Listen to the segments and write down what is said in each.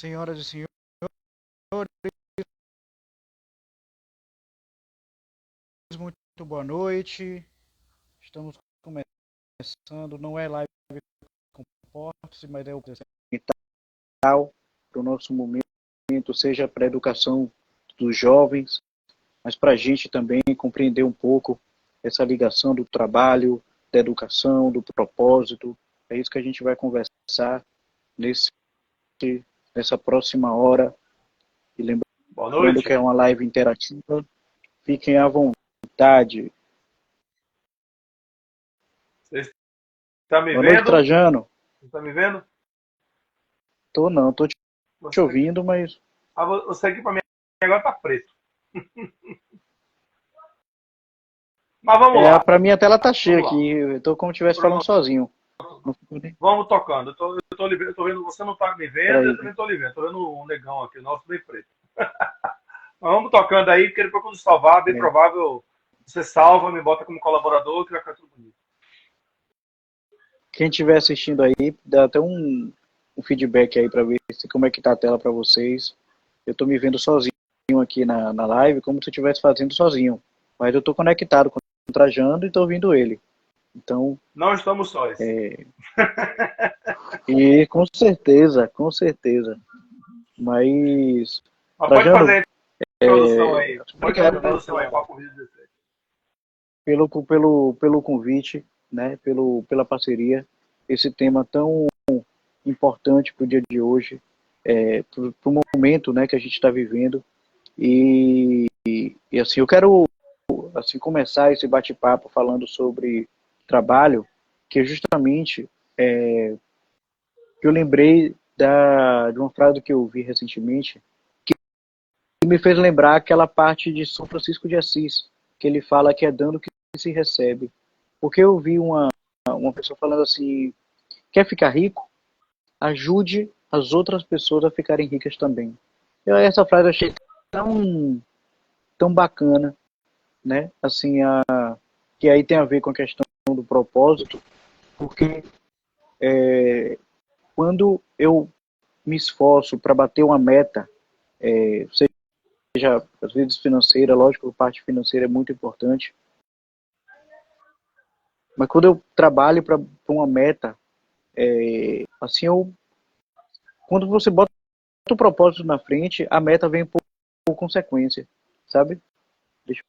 Senhoras e senhores, muito boa noite. Estamos começando, não é live com portas, mas é o tal para o nosso momento, seja para a educação dos jovens, mas para a gente também compreender um pouco essa ligação do trabalho, da educação, do propósito. É isso que a gente vai conversar nessa próxima hora. E Boa lembrando noite. que é uma live interativa. Fiquem à vontade. Você está me Boa noite, vendo? Trajano. Você está me vendo? Tô te Você, ouvindo, mas você aqui para mim agora está preto. Mas vamos lá. pra mim a tela tá cheia Vamos lá. aqui. Eu tô como se estivesse falando Pronto. sozinho. Não ficou nem... Vamos tocando. Eu tô vendo, você não está me vendo, eu Peraí. também estou lhe vendo. Estou vendo um negão aqui, o nosso bem preto. Mas vamos tocando aí, porque depois quando salvar, bem É. provável você salva, me bota como colaborador, que vai ficar tudo bonito. Quem estiver assistindo aí, dá até um feedback aí pra ver como é que tá a tela pra vocês. Eu tô me vendo sozinho aqui na live, como se eu estivesse fazendo sozinho. Mas eu tô conectado com o Trajano e tô ouvindo ele. Então, Não estamos sós. e com certeza, com certeza. Mas, Mas pode Trajano, fazer a introdução aí. Pode fazer a obrigado, né, introdução aí, Papo Vídeo 16. pelo convite, né, pela parceria, esse tema tão importante para o dia de hoje, para o momento, né, que a gente está vivendo. E assim, eu quero assim, começar esse bate-papo falando sobre trabalho, que é justamente que eu lembrei de uma frase que eu vi recentemente, que me fez lembrar aquela parte de São Francisco de Assis, que ele fala que é dando que se recebe. Porque eu vi uma pessoa falando assim, quer ficar rico? Ajude as outras pessoas a ficarem ricas também. Essa frase eu achei tão bacana, né? Assim, que aí tem a ver com a questão do propósito, porque quando eu me esforço para bater uma meta, seja às vezes financeira, lógico, a parte financeira é muito importante, mas quando eu trabalho para uma meta, assim, quando você bota o propósito na frente, a meta vem por consequência, sabe? Deixa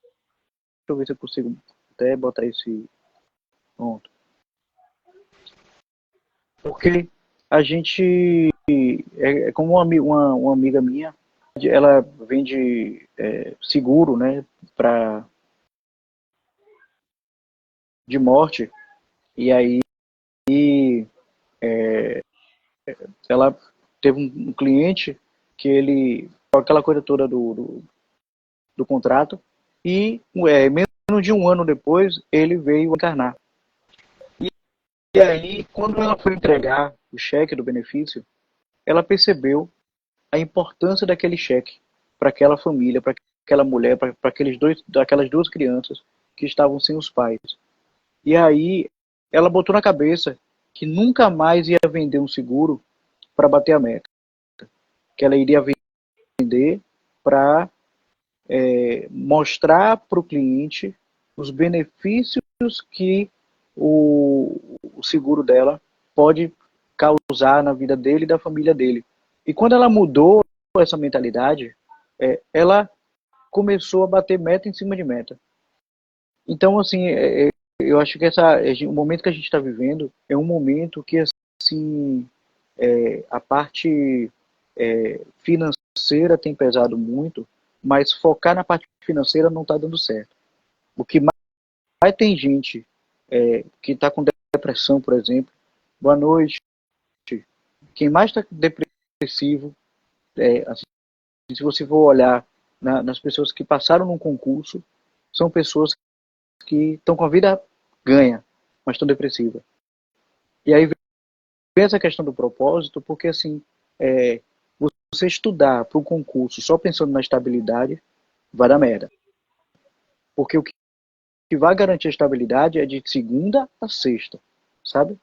eu ver se eu consigo até botar esse ponto. Porque a gente é como uma amiga minha, ela vende seguro, né, de morte, e aí ela teve um cliente que ele, aquela coisa toda do contrato, e menos de um ano depois ele veio encarnar. E aí, quando ela foi entregar o cheque do benefício, ela percebeu a importância daquele cheque para aquela família, para aquela mulher, para aquelas duas crianças que estavam sem os pais. E aí, ela botou na cabeça que nunca mais ia vender um seguro para bater a meta, que ela iria vender para mostrar para o cliente os benefícios que o seguro dela pode causar na vida dele e da família dele. E quando ela mudou essa mentalidade, ela começou a bater meta em cima de meta. Então, assim, eu acho que o momento que a gente está vivendo é um momento que, assim, a parte financeira tem pesado muito, mas focar na parte financeira não está dando certo. O que mais tem gente que está com depressão, por exemplo, boa noite, quem mais está depressivo, assim, se você for olhar nas pessoas que passaram num concurso, são pessoas que estão com a vida ganha, mas estão depressivas. E aí vem essa questão do propósito, porque assim, você estudar para o concurso só pensando na estabilidade, vai dar merda. Porque o que vai garantir a estabilidade é de segunda a sexta, sabe?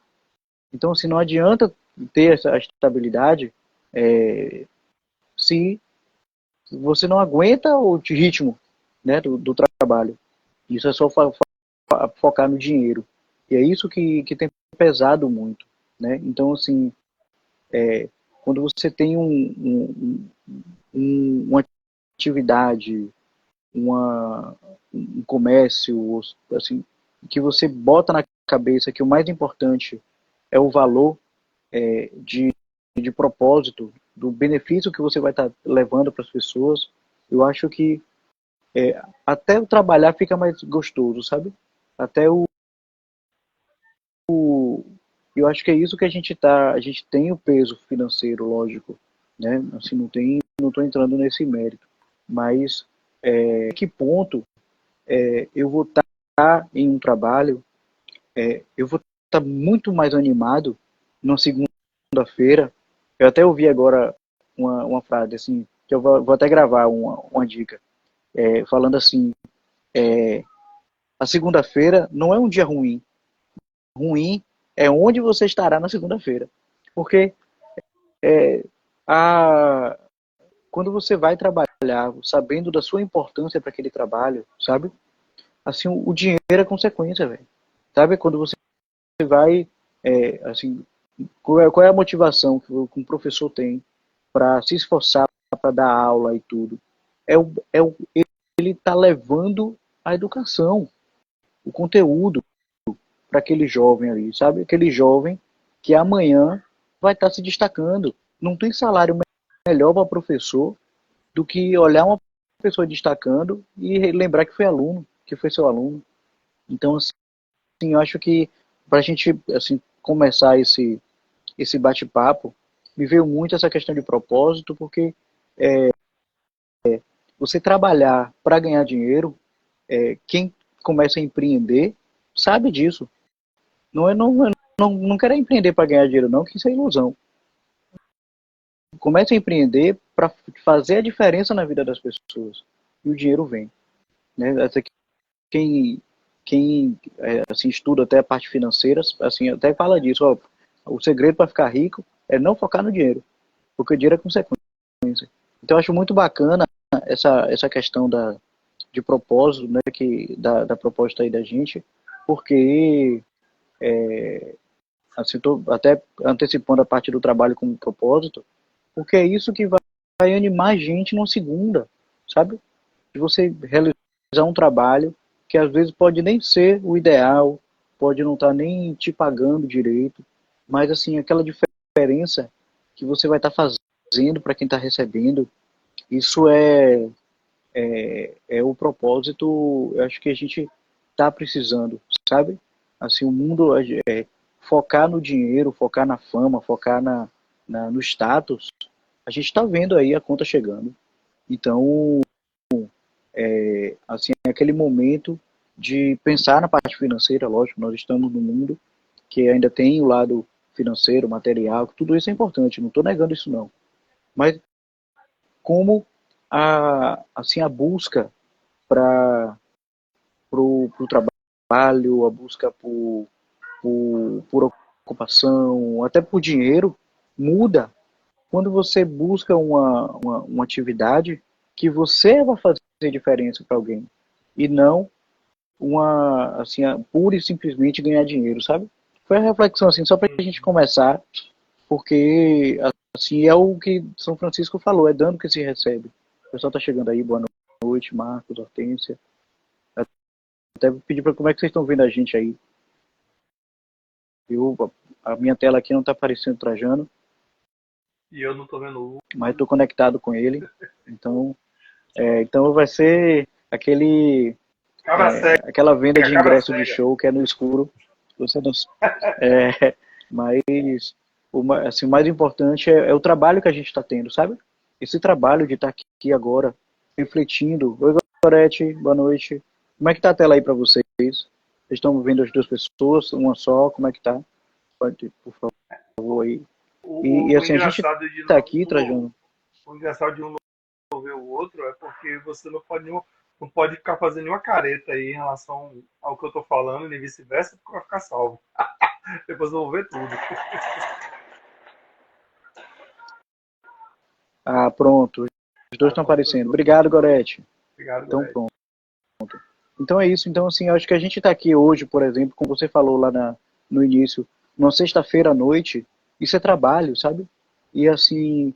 Então, assim, não adianta ter essa estabilidade se você não aguenta o ritmo, né, do trabalho. Isso é só focar no dinheiro. E é isso que tem pesado muito, né? Então, assim, quando você tem uma atividade, um comércio, assim, que você bota na cabeça que o mais importante é o valor de propósito, do benefício que você vai estar levando para as pessoas, eu acho que até o trabalhar fica mais gostoso, sabe? Até eu acho que é isso que a gente tem o peso financeiro, lógico, né? Assim, não estou entrando nesse mérito, mas que ponto eu vou estar em um trabalho, eu vou estar muito mais animado numa segunda-feira. Eu até ouvi agora uma frase assim, que eu vou até gravar uma dica, falando assim, a segunda-feira não é um dia ruim. Ruim é onde você estará na segunda-feira. Porque a, quando você vai trabalhar sabendo da sua importância para aquele trabalho, sabe? Assim, o dinheiro é consequência, velho. Sabe? Quando você vai, assim, qual é a motivação que um professor tem para se esforçar para dar aula e tudo? Ele está levando a educação, o conteúdo para aquele jovem ali, sabe? Aquele jovem que amanhã vai estar se destacando. Não tem salário melhor para professor do que olhar uma pessoa destacando e lembrar que foi aluno, que foi seu aluno. Então, assim, eu acho que para a gente assim, começar esse bate-papo, me veio muito essa questão de propósito, porque você trabalhar para ganhar dinheiro, quem começa a empreender sabe disso. Não quero empreender para ganhar dinheiro, não, que isso é ilusão. Comece a empreender para fazer a diferença na vida das pessoas. E o dinheiro vem. Né? Quem, quem assim, estuda até a parte financeira, assim, até fala disso. Ó, o segredo para ficar rico é não focar no dinheiro, porque o dinheiro é consequência. Então eu acho muito bacana essa questão de propósito, né, da proposta aí da gente, porque assim, estou até antecipando a parte do trabalho como propósito, porque é isso que vai animar a gente numa segunda, sabe? De você realizar um trabalho que às vezes pode nem ser o ideal, pode não estar nem te pagando direito, mas assim, aquela diferença que você vai estar fazendo para quem está recebendo, isso é o propósito, eu acho que a gente está precisando, sabe? Assim, o mundo focar no dinheiro, focar na fama, focar no status, a gente está vendo aí a conta chegando. Então, assim, é aquele momento de pensar na parte financeira, lógico, nós estamos num mundo que ainda tem o lado financeiro, material, tudo isso é importante, não estou negando isso não. Mas como assim, a busca para o trabalho, a busca por ocupação, até por dinheiro, muda quando você busca uma atividade que você vai fazer diferença para alguém e não assim, pura e simplesmente ganhar dinheiro, sabe? Foi a reflexão assim, só para a gente começar, porque assim é o que São Francisco falou, é dando que se recebe. O pessoal tá chegando aí, boa noite, Marcos, Hortência. Até pedir para como é que vocês estão vendo a gente aí. A minha tela aqui não está aparecendo Trajano, E eu não tô vendo o mas estou conectado com ele. Então vai ser cabra cega, aquela venda de cabra ingresso de cega. show que é no escuro. Você não, mas assim, o mais importante é o trabalho que a gente está tendo, sabe? Esse trabalho de estar aqui agora, refletindo. Oi, Gorete, boa noite. Como é que tá a tela aí para vocês? Vocês estão vendo as duas pessoas, uma só? Como é que tá? Pode, por favor, aí. E O assim, a gente engraçado de está aqui, Trajano. o engraçado de um não ver o outro é porque você não pode ficar fazendo nenhuma careta aí em relação ao que eu tô falando e vice-versa, porque vai ficar salvo. Depois eu vou ver tudo. Ah, pronto. Os dois Ah, estão pronto, os aparecendo. dois. Obrigado, Gorete. Obrigado, Então, Gorete. pronto. Então é isso. Então, assim, eu acho que a gente está aqui hoje, por exemplo, como você falou lá no início, numa sexta-feira à noite, isso é trabalho, sabe? E, assim,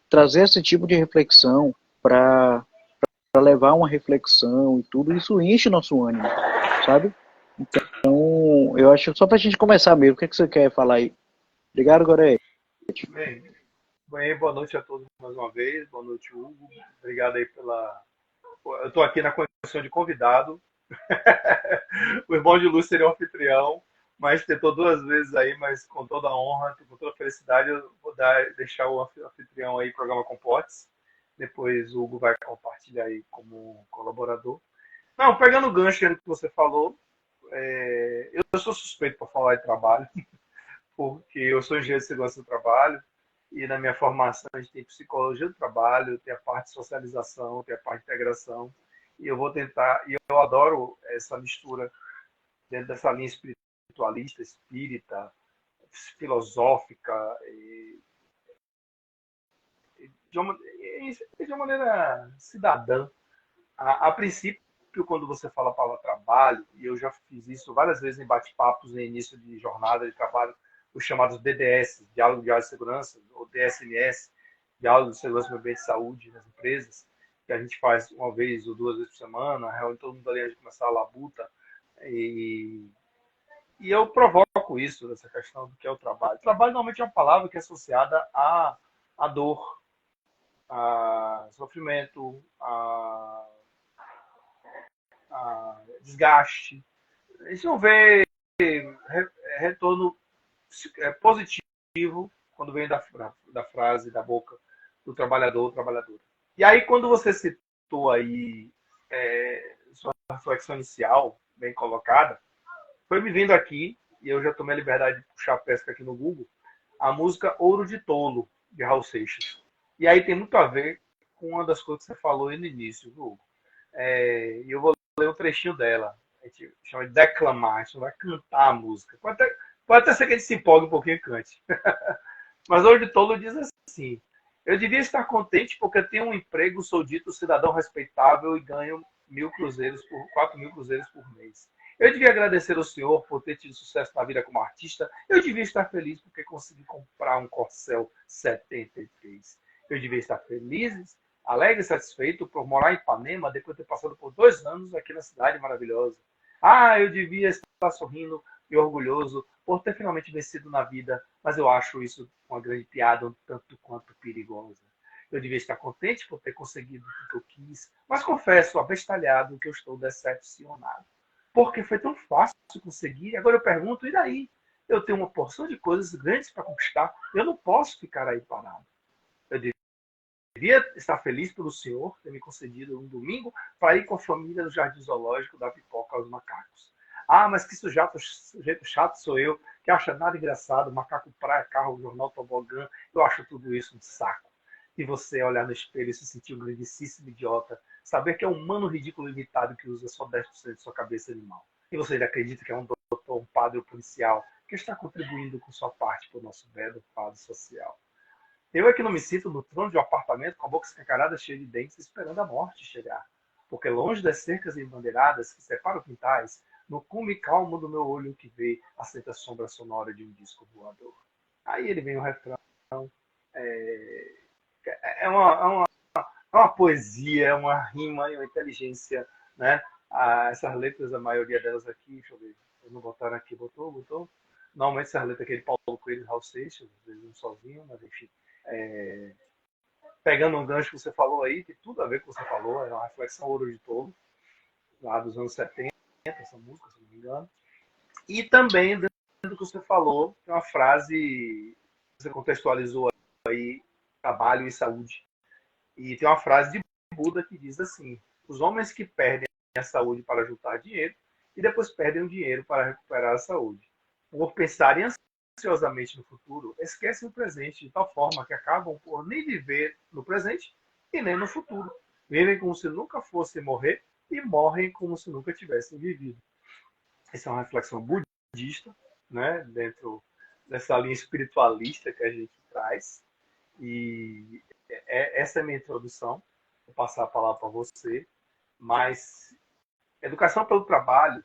trazer esse tipo de reflexão para levar uma reflexão e tudo, isso enche nosso ânimo, sabe? Então, eu acho só para a gente começar mesmo. O que, é que você quer falar aí? Obrigado, Gorete. Bem, bem, boa noite a todos mais uma vez. Boa noite, Hugo. Obrigado aí pela. Eu estou aqui na condição de convidado. O irmão de luz seria o anfitrião, mas tentou duas vezes aí, mas com toda a honra, com toda a felicidade, eu vou deixar o anfitrião aí, programa Comportes. Depois o Hugo vai compartilhar aí como colaborador. Não, pegando o gancho que você falou, eu sou suspeito para falar de trabalho, porque eu sou engenheiro de segurança do trabalho, e na minha formação a gente tem psicologia do trabalho, tem a parte de socialização, tem a parte de integração, e eu vou tentar, e eu adoro essa mistura dentro dessa linha espiritualista, espírita, filosófica, de uma maneira cidadã. A princípio, quando você fala a palavra trabalho, e eu já fiz isso várias vezes em bate-papos no início de jornada de trabalho, os chamados DDS, Diálogo de Segurança, ou DSMS, Diálogo de Segurança no Ambiente de Saúde nas empresas, que a gente faz uma vez ou duas vezes por semana, reúne todo mundo ali antes de começar a labuta, e, e eu provoco isso, essa questão do que é o trabalho. Trabalho normalmente é uma palavra que é associada à dor, a sofrimento, a desgaste. A gente não vê retorno positivo quando vem da frase, da boca do trabalhador ou trabalhadora. E aí, quando você citou aí sua reflexão inicial, bem colocada, foi me vindo aqui, e eu já tomei a liberdade de puxar a pesca aqui no Google, a música Ouro de Tolo, de Raul Seixas. E aí tem muito a ver com uma das coisas que você falou aí no início, Google. E eu vou ler um trechinho dela. A gente chama de declamar, a gente vai cantar a música. Pode até ser que a gente se empolgue um pouquinho e cante. Mas Ouro de Tolo diz assim: eu devia estar contente porque tenho um emprego, sou dito cidadão respeitável e ganho 4.000 cruzeiros por mês. Eu devia agradecer ao senhor por ter tido sucesso na vida como artista. Eu devia estar feliz porque consegui comprar um Corcel 73. Eu devia estar feliz, alegre e satisfeito por morar em Ipanema depois de ter passado por 2 anos aqui na cidade maravilhosa. Ah, eu devia estar sorrindo e orgulhoso por ter finalmente vencido na vida, mas eu acho isso uma grande piada, um tanto quanto perigosa. Eu devia estar contente por ter conseguido o que eu quis, mas confesso, abestalhado, que eu estou decepcionado. Porque foi tão fácil conseguir, agora eu pergunto, e daí? Eu tenho uma porção de coisas grandes para conquistar, eu não posso ficar aí parado. Eu devia estar feliz pelo senhor ter me concedido um domingo para ir com a família no jardim zoológico dar pipoca aos macacos. Ah, mas que sujeito chato sou eu, que acha nada engraçado, macaco praia, carro, jornal, tobogã, eu acho tudo isso um saco. E você olhar no espelho e se sentir um grandíssimo idiota, saber que é um humano ridículo limitado que usa só 10% de sua cabeça animal. E você ainda acredita que é um doutor, um padre ou policial que está contribuindo com sua parte para o nosso belo quadro social. Eu é que não me sinto no trono de um apartamento com a boca escancarada cheia de dentes, esperando a morte chegar. Porque longe das cercas embandeiradas que separam quintais, no cume calmo do meu olho que vê, aceita a sombra sonora de um disco voador. Aí ele vem o refrão. É, é uma poesia, é uma rima e uma inteligência, né? Essas letras, a maioria delas aqui, deixa eu ver, não botaram aqui, botou. Normalmente essas letras aqui de Paulo Coelho e Raul Seixas, às vezes um sozinho, mas enfim. É, pegando um gancho que você falou aí, tem tudo a ver com o que você falou, é uma reflexão ouro de tolo, lá dos anos 70, essa música, se não me engano. E também, dentro do que você falou, tem uma frase que você contextualizou aí, trabalho e saúde. E tem uma frase de Buda que diz assim: os homens que perdem a saúde para juntar dinheiro e depois perdem o dinheiro para recuperar a saúde. Por pensarem ansiosamente no futuro, esquecem o presente de tal forma que acabam por nem viver no presente e nem no futuro. Vivem como se nunca fossem morrer e morrem como se nunca tivessem vivido. Essa é uma reflexão budista, né, dentro dessa linha espiritualista que a gente traz. E essa é a minha introdução. Vou passar a palavra para você. Mas educação pelo trabalho,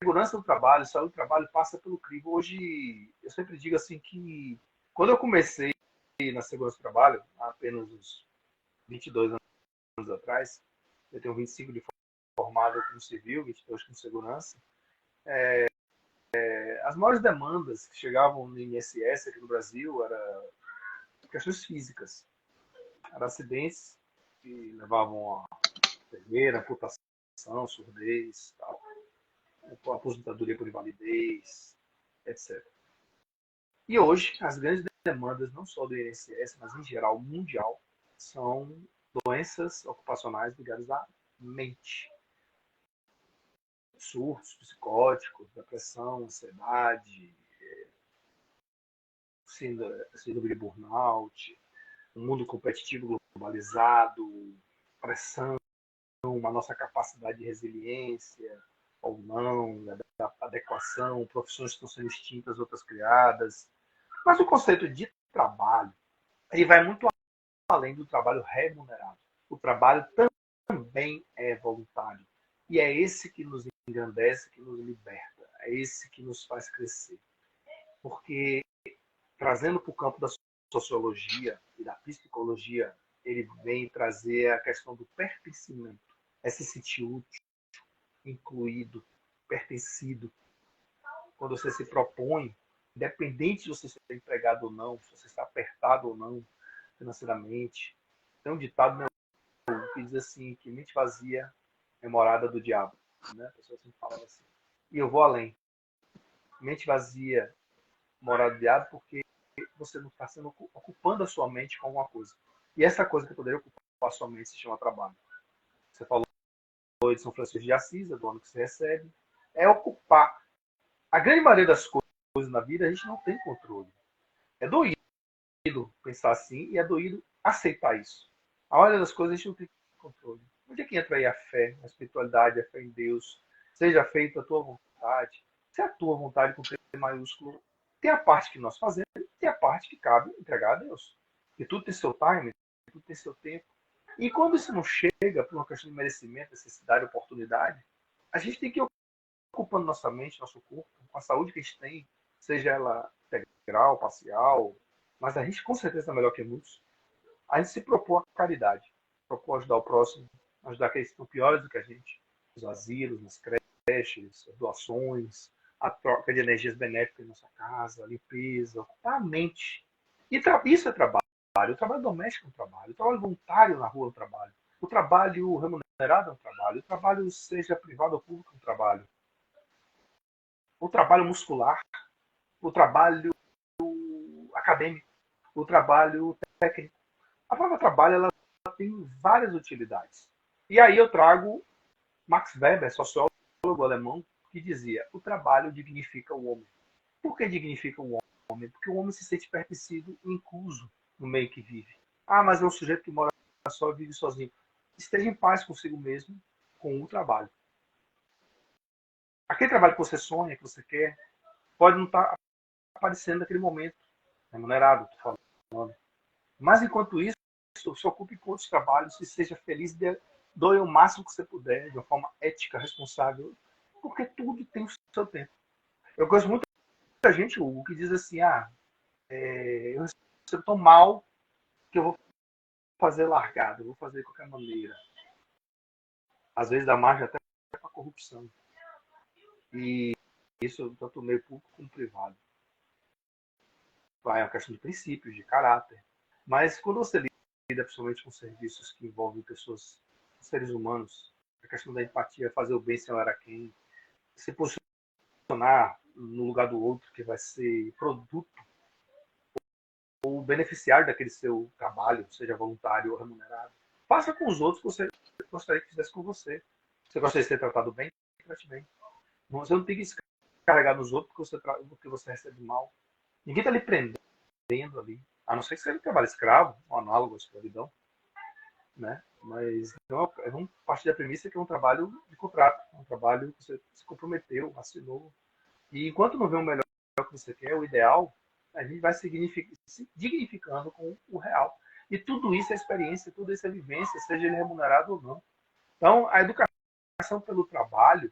segurança do trabalho, saúde do trabalho passa pelo crivo. Hoje, eu sempre digo assim que quando eu comecei na segurança do trabalho, há apenas uns 22 anos atrás, eu tenho 25 de formado como civil, 22 como segurança, as maiores demandas que chegavam no INSS aqui no Brasil eram questões físicas. Eram acidentes que levavam a cegueira, amputação, surdez, tal, aposentadoria por invalidez, etc. E hoje, as grandes demandas, não só do INSS, mas em geral mundial, são doenças ocupacionais ligadas à mente. Surtos psicóticos, depressão, ansiedade, síndrome de burnout, um mundo competitivo globalizado, pressão, a nossa capacidade de resiliência ou não, adequação, profissões que estão sendo extintas, outras criadas. Mas o conceito de trabalho, ele vai muito além do trabalho remunerado. O trabalho também é voluntário. E é esse que nos engrandece, que nos liberta. É esse que nos faz crescer. Porque, trazendo para o campo da sociologia e da psicologia, ele vem trazer a questão do pertencimento. É se sentir útil, incluído, pertencido. Quando você se propõe, independente de você ser empregado ou não, se você está apertado ou não financeiramente. Tem um ditado meu que diz assim, que mente vazia é morada do diabo. Né? A pessoa sempre fala assim. E eu vou além. Mente vazia, morada do diabo, porque você não está sendo ocupando a sua mente com alguma coisa. E essa coisa que poderia ocupar a sua mente se chama trabalho. Você falou de São Francisco de Assis, é do ano que você recebe. É ocupar. A grande maioria das coisas na vida a gente não tem controle. É doído pensar assim e é doído aceitar isso. A maioria das coisas a gente não tem controle. Onde é que entra aí a fé, a espiritualidade, a fé em Deus? Seja feita a tua vontade. Se é a tua vontade com T maiúsculo, tem a parte que nós fazemos e tem a parte que cabe entregar a Deus. E tudo tem seu time, tudo tem seu tempo. E quando isso não chega por uma questão de merecimento, necessidade, oportunidade, a gente tem que ir ocupando nossa mente, nosso corpo, com a saúde que a gente tem, seja ela integral, parcial, mas a gente com certeza está melhor que muitos. A gente se propõe a caridade, propõe ajudar o próximo, ajudar aqueles que estão piores do que a gente, os asilos, nas creches, as doações, a troca de energias benéficas em nossa casa, a limpeza, ocupar a mente. E isso é trabalho. O trabalho doméstico é um trabalho, o trabalho voluntário na rua é um trabalho, o trabalho remunerado é um trabalho, o trabalho seja privado ou público é um trabalho, o trabalho muscular, o trabalho acadêmico, o trabalho técnico. A palavra trabalho ela tem várias utilidades. E aí eu trago Max Weber, sociólogo alemão, que dizia: o trabalho dignifica o homem. Por que dignifica o homem? Porque o homem se sente pertencido e incluso no meio que vive. Ah, mas é um sujeito que mora só e vive sozinho. Esteja em paz consigo mesmo com o trabalho. Aquele trabalho que você sonha, que você quer, pode não estar aparecendo naquele momento, remunerado, estou falando. Mas enquanto isso, se ocupe com outros trabalhos e seja feliz, doe o máximo que você puder, de uma forma ética, responsável, porque tudo tem o seu tempo. Eu conheço muita gente, Hugo, que diz assim, eu estou tão mal que eu vou fazer largado, eu vou fazer de qualquer maneira. Às vezes dá margem até para corrupção. E isso tanto no meio público como privado. É uma questão de princípios, de caráter. Mas quando você lida principalmente com serviços que envolvem pessoas, seres humanos, a questão da empatia, fazer o bem sem olhar a quem, se posicionar no lugar do outro que vai ser produto ou beneficiário daquele seu trabalho, seja voluntário ou remunerado. Faça com os outros o que você gostaria que fizesse com você. Você gostaria de ser tratado bem? Trate bem. Você não tem que descarregar nos outros porque você recebe mal. Ninguém está lhe prendendo ali. A não ser que você trabalhe escravo, um análogo à escravidão. Né? Mas não, vamos partir da premissa que é um trabalho de contrato, um trabalho que você se comprometeu, assinou. E enquanto não vê o melhor que você quer, o ideal, A gente vai se dignificando com o real. E tudo isso é experiência, tudo isso é vivência, seja ele remunerado ou não. Então, a educação pelo trabalho,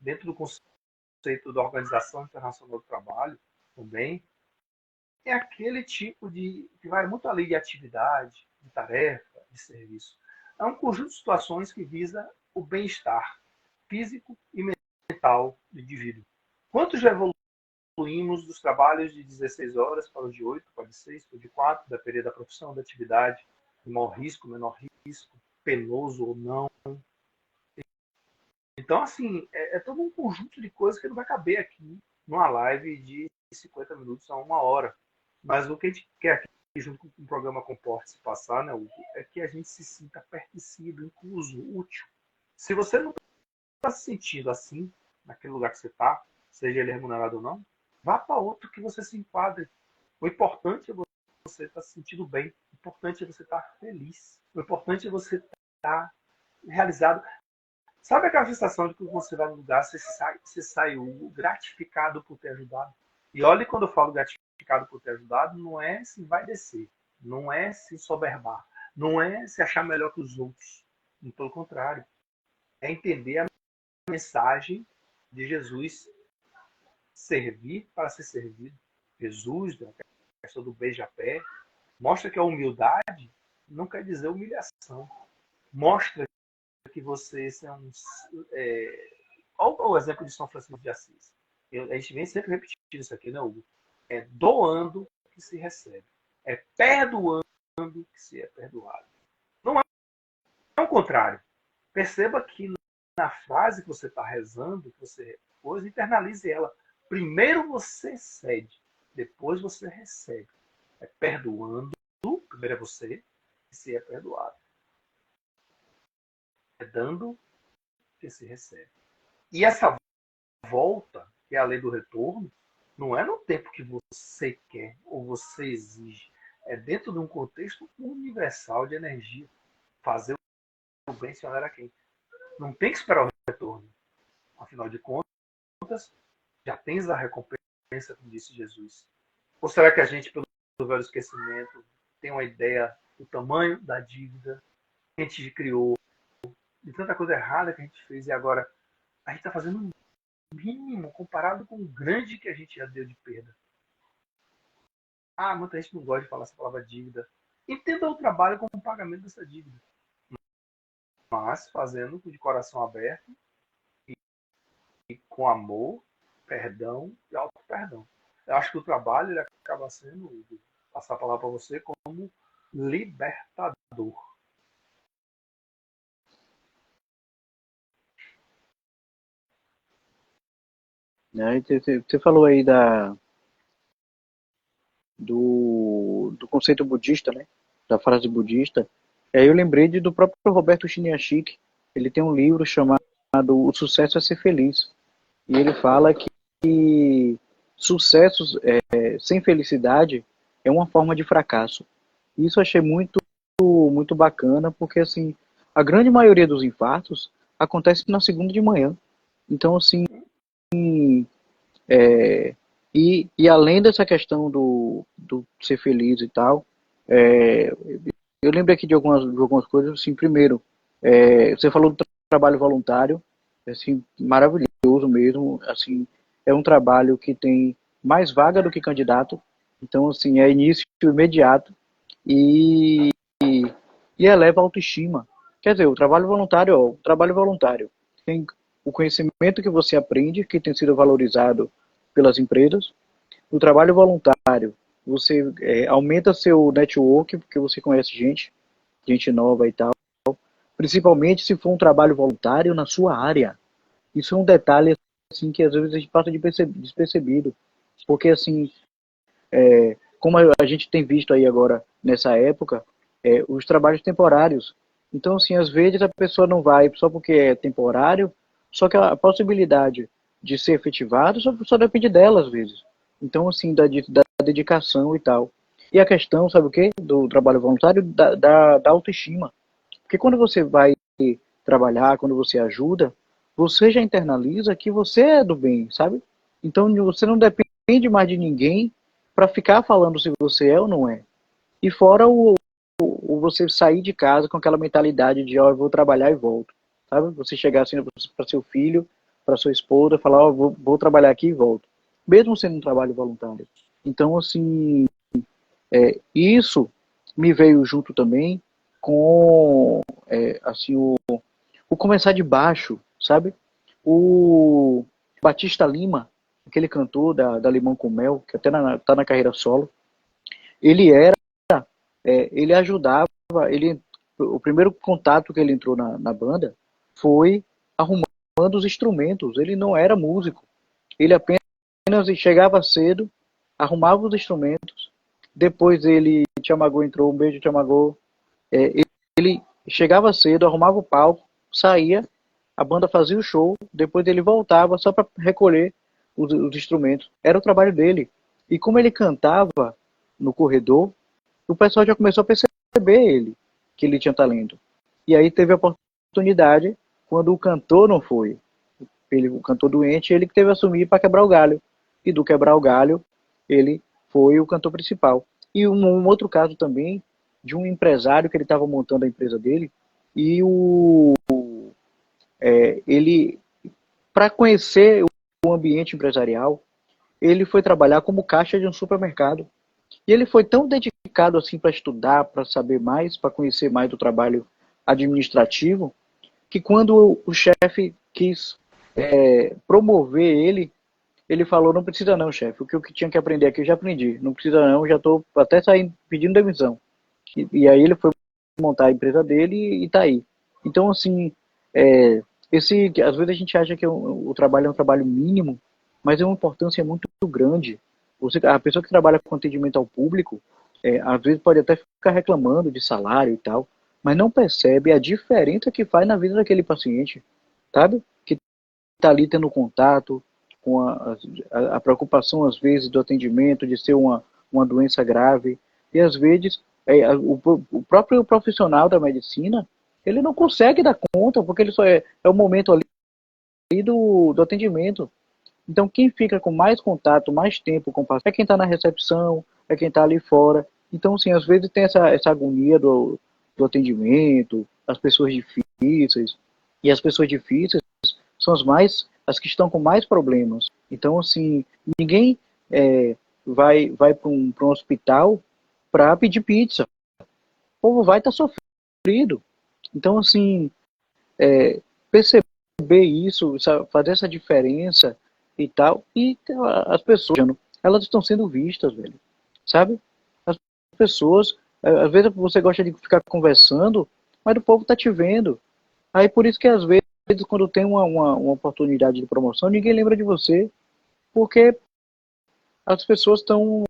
dentro do conceito da Organização Internacional do Trabalho, também, é aquele tipo de que vai muito além de atividade, de tarefa, de serviço. É um conjunto de situações que visa o bem-estar físico e mental do indivíduo. Quantos já evoluímos dos trabalhos de 16 horas para os de 8, para de 6, para de 4, dependendo da profissão, da atividade, de maior risco, menor risco, penoso ou não. Então, assim, é todo um conjunto de coisas que não vai caber aqui numa live de 50 minutos a 1 hora. Mas o que a gente quer aqui, junto com o programa Comporte-se passar, né, Hugo, é que a gente se sinta pertencido, incluso, útil. Se você não está se sentindo assim, naquele lugar que você está, seja ele remunerado ou não, vá para outro que você se enquadre. O importante é você estar se sentindo bem. O importante é você estar feliz. O importante é você estar realizado. Sabe aquela sensação de que quando você vai no lugar, você sai gratificado por ter ajudado? E olha, quando eu falo gratificado por ter ajudado, não é se vai descer, não é se soberbar, não é se achar melhor que os outros. Pelo contrário, é entender a mensagem de Jesus, servir para ser servido. Jesus, a questão do beija-pé, mostra que a humildade não quer dizer humilhação. Mostra que você são. Olha o exemplo de São Francisco de Assis. A gente vem sempre repetindo isso aqui, né, Hugo? É doando que se recebe. É perdoando que se é perdoado. Não é o contrário. Perceba que na frase que você está rezando, que você depois internalize ela. Primeiro você cede, depois você recebe. É perdoando, primeiro é você, que se é perdoado. É dando que se recebe. E essa volta, que é a lei do retorno, não é no tempo que você quer ou você exige. É dentro de um contexto universal de energia. Fazer o bem se honrar a quem? Não tem que esperar o retorno. Afinal de contas, já tens a recompensa, como disse Jesus. Ou será que a gente, pelo velho esquecimento, tem uma ideia do tamanho da dívida que a gente criou, de tanta coisa errada que a gente fez, e agora a gente está fazendo um mínimo comparado com o grande que a gente já deu de perda. Muita gente não gosta de falar essa palavra dívida. Entenda o trabalho como um pagamento dessa dívida. Mas fazendo de coração aberto e com amor, perdão e auto-perdão. Eu acho que o trabalho ele acaba sendo, passar a palavra para você, como libertador. Você falou aí do conceito budista, né? Da frase budista. Aí eu lembrei do próprio Roberto Chiniachik. Ele tem um livro chamado O Sucesso é Ser Feliz. E ele fala que sucessos sem felicidade é uma forma de fracasso. Isso eu achei muito bacana, porque assim, a grande maioria dos infartos acontece na segunda de manhã. Então, assim, e além dessa questão do ser feliz e tal, é, eu lembro aqui de algumas coisas, assim, primeiro, você falou do trabalho voluntário, assim, maravilhoso mesmo, assim, é um trabalho que tem mais vaga do que candidato, então, assim, é início imediato e, e eleva a autoestima. Quer dizer, o trabalho voluntário tem o conhecimento que você aprende, que tem sido valorizado pelas empresas. No trabalho voluntário, você aumenta seu network, porque você conhece gente nova e tal. Principalmente se for um trabalho voluntário na sua área. Isso é um detalhe assim que às vezes a gente passa despercebido. Porque assim, como a gente tem visto aí agora nessa época, os trabalhos temporários. Então, assim, às vezes a pessoa não vai só porque é temporário, só que a possibilidade de ser efetivado só depende dela, às vezes. Então, assim, da dedicação e tal. E a questão, sabe o quê? Do trabalho voluntário, da autoestima. Porque quando você vai trabalhar, quando você ajuda, você já internaliza que você é do bem, sabe? Então, você não depende mais de ninguém para ficar falando se você é ou não é. E fora o você sair de casa com aquela mentalidade de, ó, eu vou trabalhar e volto. Sabe? Você chegar assim para seu filho, para sua esposa, falar, ó, vou trabalhar aqui e volto. Mesmo sendo um trabalho voluntário. Então, assim, isso me veio junto também com assim, o começar de baixo, sabe? O Batista Lima, aquele cantor da Limão com Mel, que até tá na carreira solo, ele era, ele ajudava, o primeiro contato que ele entrou na banda foi arrumando os instrumentos. Ele não era músico, ele apenas chegava cedo, arrumava os instrumentos, depois ele, Tiamagô entrou, um beijo Tiamagô, ele chegava cedo, arrumava o palco, saía, a banda fazia o show, depois ele voltava só para recolher os instrumentos. Era o trabalho dele. E como ele cantava no corredor, o pessoal já começou a perceber que ele tinha talento. E aí teve a oportunidade quando o cantor não foi. O cantor doente, ele que teve a assumir para quebrar o galho. E do quebrar o galho, ele foi o cantor principal. E um outro caso também de um empresário que ele estava montando a empresa dele e ele, para conhecer o ambiente empresarial, ele foi trabalhar como caixa de um supermercado. E ele foi tão dedicado assim para estudar, para saber mais, para conhecer mais do trabalho administrativo, que quando o chefe quis promover ele falou, não precisa não, chefe, o que eu tinha que aprender aqui eu já aprendi, não precisa não, já estou até saindo pedindo demissão. E aí ele foi montar a empresa dele e está aí. Então, assim, às vezes a gente acha que o trabalho é um trabalho mínimo, mas é uma importância muito grande. A pessoa que trabalha com atendimento ao público, às vezes pode até ficar reclamando de salário e tal, mas não percebe a diferença que faz na vida daquele paciente, sabe? Que está ali tendo contato com a preocupação, às vezes, do atendimento, de ser uma doença grave, e às vezes o próprio profissional da medicina, ele não consegue dar conta, porque ele só é o momento ali do atendimento. Então, quem fica com mais contato, mais tempo com o paciente, é quem está na recepção, é quem está ali fora. Então, assim, às vezes tem essa agonia do atendimento, as pessoas difíceis, e as pessoas difíceis são as que estão com mais problemas. Então, assim, ninguém vai para um hospital para pedir pizza. O povo vai estar sofrido. Então, assim, perceber isso, fazer essa diferença e tal, e as pessoas, elas estão sendo vistas, velho, sabe? As pessoas, às vezes você gosta de ficar conversando, mas o povo tá te vendo. Aí por isso que às vezes, quando tem uma oportunidade de promoção, ninguém lembra de você, porque as pessoas estão,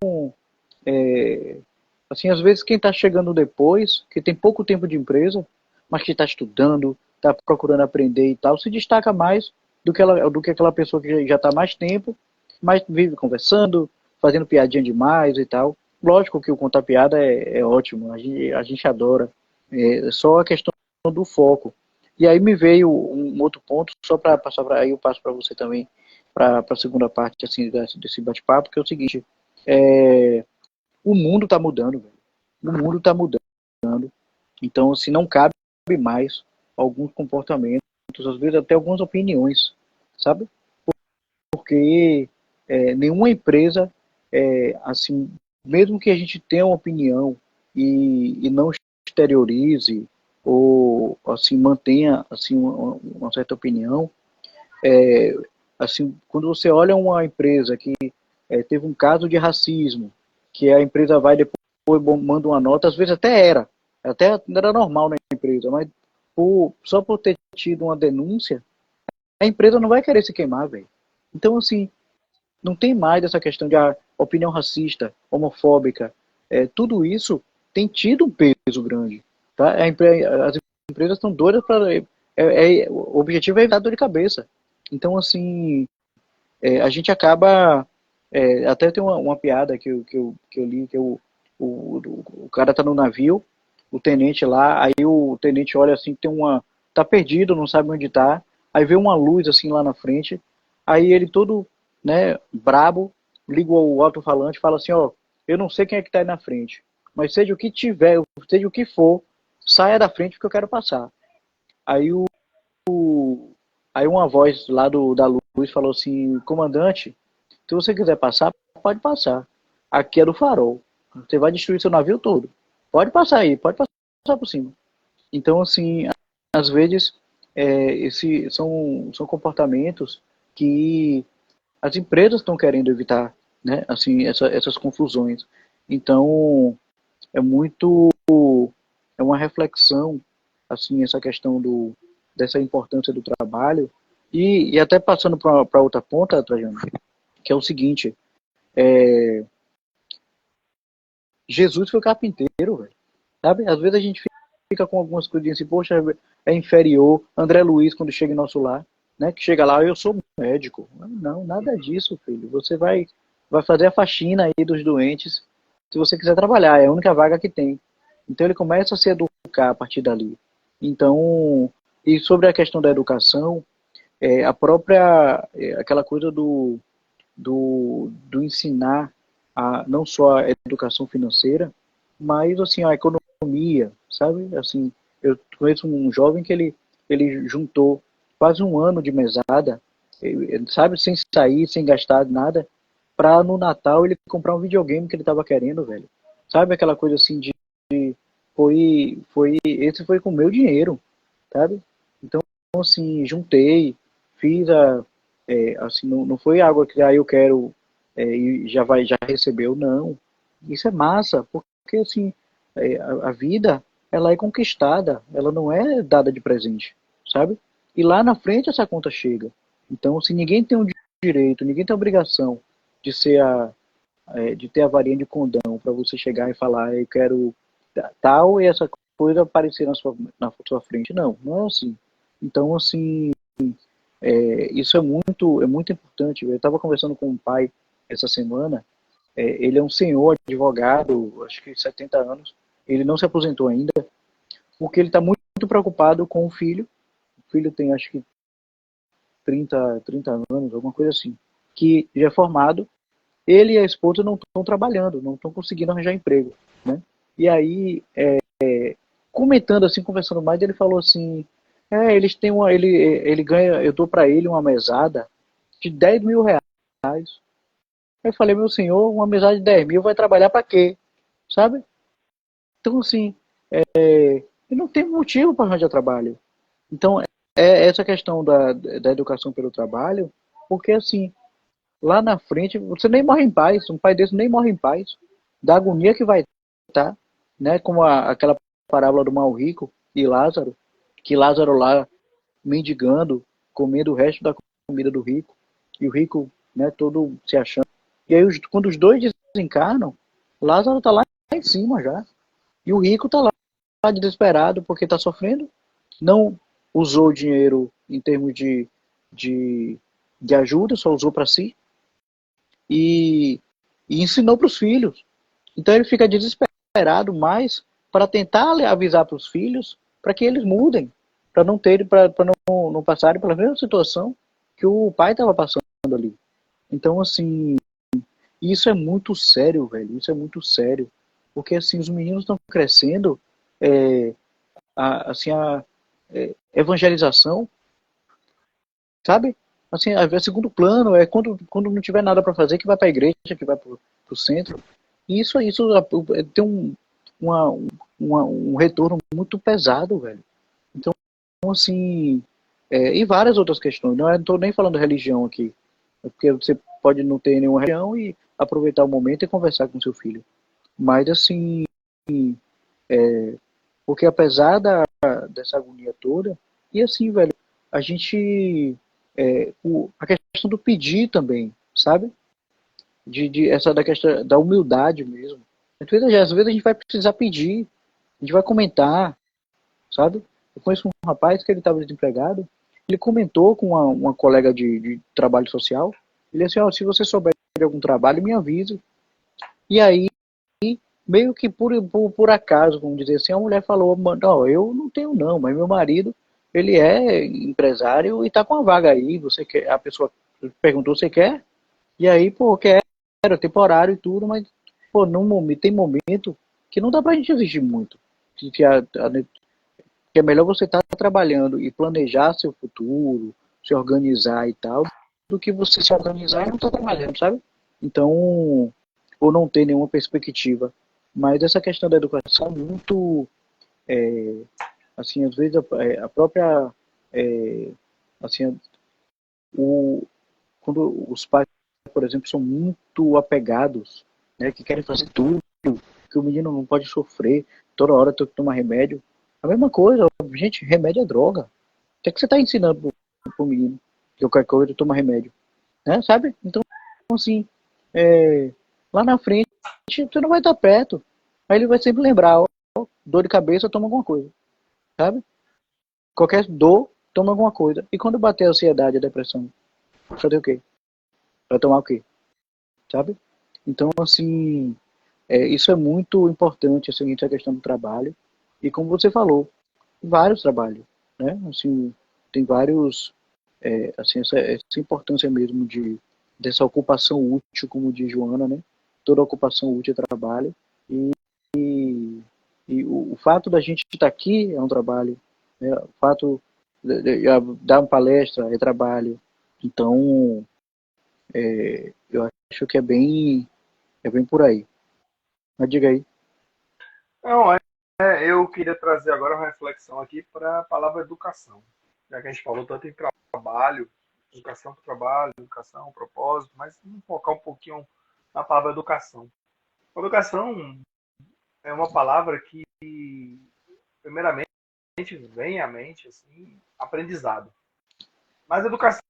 assim, às vezes quem está chegando depois, que tem pouco tempo de empresa, mas que está estudando, está procurando aprender e tal, se destaca mais do que aquela pessoa que já está mais tempo, mas vive conversando, fazendo piadinha demais e tal. Lógico que o contar piada é ótimo, a gente adora. É só a questão do foco. E aí me veio um outro ponto, só para passar, aí eu passo para você também, para a segunda parte assim, desse bate-papo, que é o seguinte, o mundo está mudando, velho. O mundo está mudando. Então, se não cabe mais alguns comportamentos, às vezes até algumas opiniões, sabe? Porque nenhuma empresa, assim, mesmo que a gente tenha uma opinião e não exteriorize ou assim mantenha assim uma certa opinião, assim, quando você olha uma empresa que teve um caso de racismo, que a empresa vai depois manda uma nota, às vezes até era normal na empresa, mas só por ter tido uma denúncia, a empresa não vai querer se queimar, velho. Então, assim, não tem mais essa questão de opinião racista, homofóbica. Tudo isso tem tido um peso grande. Tá? As empresas estão doidas para... o objetivo é evitar dor de cabeça. Então, assim, a gente acaba... até tem uma piada que eu li, que o cara tá no navio, o tenente lá, aí o tenente olha assim, tá perdido, não sabe onde tá, aí vê uma luz assim lá na frente, aí ele todo, né, brabo, liga o alto-falante e fala assim, ó, eu não sei quem é que está aí na frente, mas seja o que tiver, seja o que for, saia da frente porque eu quero passar. Aí aí uma voz lá da luz falou assim, comandante, se você quiser passar, pode passar. Aqui é do farol. Você vai destruir seu navio todo. Pode passar aí, pode passar por cima. Então, assim, às vezes, são comportamentos que as empresas estão querendo evitar, né? Assim, essas confusões. Então, é muito, é uma reflexão, assim, essa questão dessa importância do trabalho. E até passando para outra ponta, Trajano, que é o seguinte, Jesus foi carpinteiro, velho. Sabe? Às vezes a gente fica com algumas coisinhas assim, poxa, é inferior. André Luiz, quando chega em nosso lar, né? Que chega lá, eu sou médico. Não, nada disso, filho. Você vai fazer a faxina aí dos doentes se você quiser trabalhar. É a única vaga que tem. Então ele começa a se educar a partir dali. Então, e sobre a questão da educação, a própria, aquela coisa do ensinar não só a educação financeira, mas assim, a economia, sabe? Assim, eu conheço um jovem que ele juntou quase um ano de mesada, sabe, sem sair, sem gastar nada, para no Natal ele comprar um videogame que ele estava querendo, velho. Sabe aquela coisa assim esse foi com o meu dinheiro, sabe? Então, assim, juntei, fiz assim, não foi algo que eu quero e já recebeu, não. Isso é massa, porque assim, a vida, ela é conquistada, ela não é dada de presente, sabe? E lá na frente essa conta chega. Então, se ninguém tem o direito, ninguém tem a obrigação de de ter a varinha de condão para você chegar e falar, eu quero tal e essa coisa aparecer na sua frente. Não, não é assim. Então, assim, isso é muito importante. Eu estava conversando com um pai essa semana, ele é um senhor advogado, acho que 70 anos, ele não se aposentou ainda, porque ele está muito preocupado com o filho. O filho tem acho que 30 anos, alguma coisa assim, que já é formado. Ele e a esposa não estão trabalhando, não estão conseguindo arranjar emprego, né? E aí, comentando assim, conversando mais, ele falou assim, eles têm ele ganha, eu dou para ele uma mesada de 10 mil reais. Aí eu falei, meu senhor, uma mesada de 10 mil vai trabalhar para quê? Sabe? Então, assim, não tem motivo para arranjar trabalho. Então, essa questão da educação pelo trabalho, porque assim, lá na frente, você nem morre em paz, um pai desse nem morre em paz, da agonia que vai estar, né? Como aquela parábola do mal rico e Lázaro, que Lázaro lá mendigando, comendo o resto da comida do rico, e o rico, né, todo se achando. E aí, quando os dois desencarnam, Lázaro está lá em cima já, e o rico está lá desesperado porque está sofrendo, não usou o dinheiro em termos de, de ajuda, só usou para si, e, e ensinou para os filhos. Então ele fica desesperado mais para tentar avisar para os filhos para que eles mudem, para não terem, para não passarem pela mesma situação que o pai estava passando ali. Então, assim, isso é muito sério, velho. Isso é muito sério. Porque, assim, os meninos estão crescendo, assim, evangelização, sabe? Assim, a segundo plano é quando não tiver nada para fazer que vai para a igreja, que vai para o centro. E isso tem uma, um retorno muito pesado, velho. Então, assim, e várias outras questões. Não estou nem falando religião aqui, porque você pode não ter nenhuma religião e aproveitar o momento e conversar com seu filho. Mas, assim, porque apesar dessa agonia toda, e assim, velho, a gente, a questão do pedir também, sabe? Essa da questão da humildade mesmo. Às vezes a gente vai precisar pedir, a gente vai comentar, sabe? Eu conheço um rapaz que ele estava desempregado, ele comentou com uma colega de trabalho social, ele disse, se você souber de algum trabalho, me avise. E aí, meio que por acaso, vamos dizer assim, a mulher falou, não, eu não tenho não, mas meu marido, ele é empresário e está com uma vaga aí, você quer, a pessoa perguntou, você quer? E aí, pô, quer, é temporário e tudo, mas, pô, tem momento que não dá pra gente exigir muito. Que é melhor você estar trabalhando e planejar seu futuro, se organizar e tal, do que você se organizar e não estar trabalhando, sabe? Então, ou não ter nenhuma perspectiva. Mas essa questão da educação é muito, assim, às vezes a própria, é, assim, o, quando os pais, por exemplo, são muito apegados, né, que querem fazer tudo, que o menino não pode sofrer, toda hora tem que tomar remédio. A mesma coisa, gente, remédio é droga. O que é que você está ensinando pro menino? Que qualquer coisa toma remédio, né, sabe? Então, assim, lá na frente, você não vai estar perto. Aí ele vai sempre lembrar, ó, dor de cabeça, toma alguma coisa, sabe? Qualquer dor, toma alguma coisa. E quando bater a ansiedade, a depressão, fazer o quê? Vai tomar o quê? Sabe? Então, assim, isso é muito importante, assim, essa questão do trabalho. E como você falou, vários trabalhos, né? Assim, tem vários, assim, essa importância mesmo dessa ocupação útil, como diz Joana, né? Toda ocupação útil é trabalho. E o fato da gente estar aqui é um trabalho, né? O fato de dar uma palestra é trabalho. Então, eu acho que é bem por aí. Mas diga aí. Não, eu queria trazer agora uma reflexão aqui para a palavra educação. Já que a gente falou tanto em trabalho, educação para o trabalho, educação, propósito, mas vamos focar um pouquinho na palavra educação. Educação é uma palavra que, primeiramente, vem à mente assim, aprendizado. Mas educação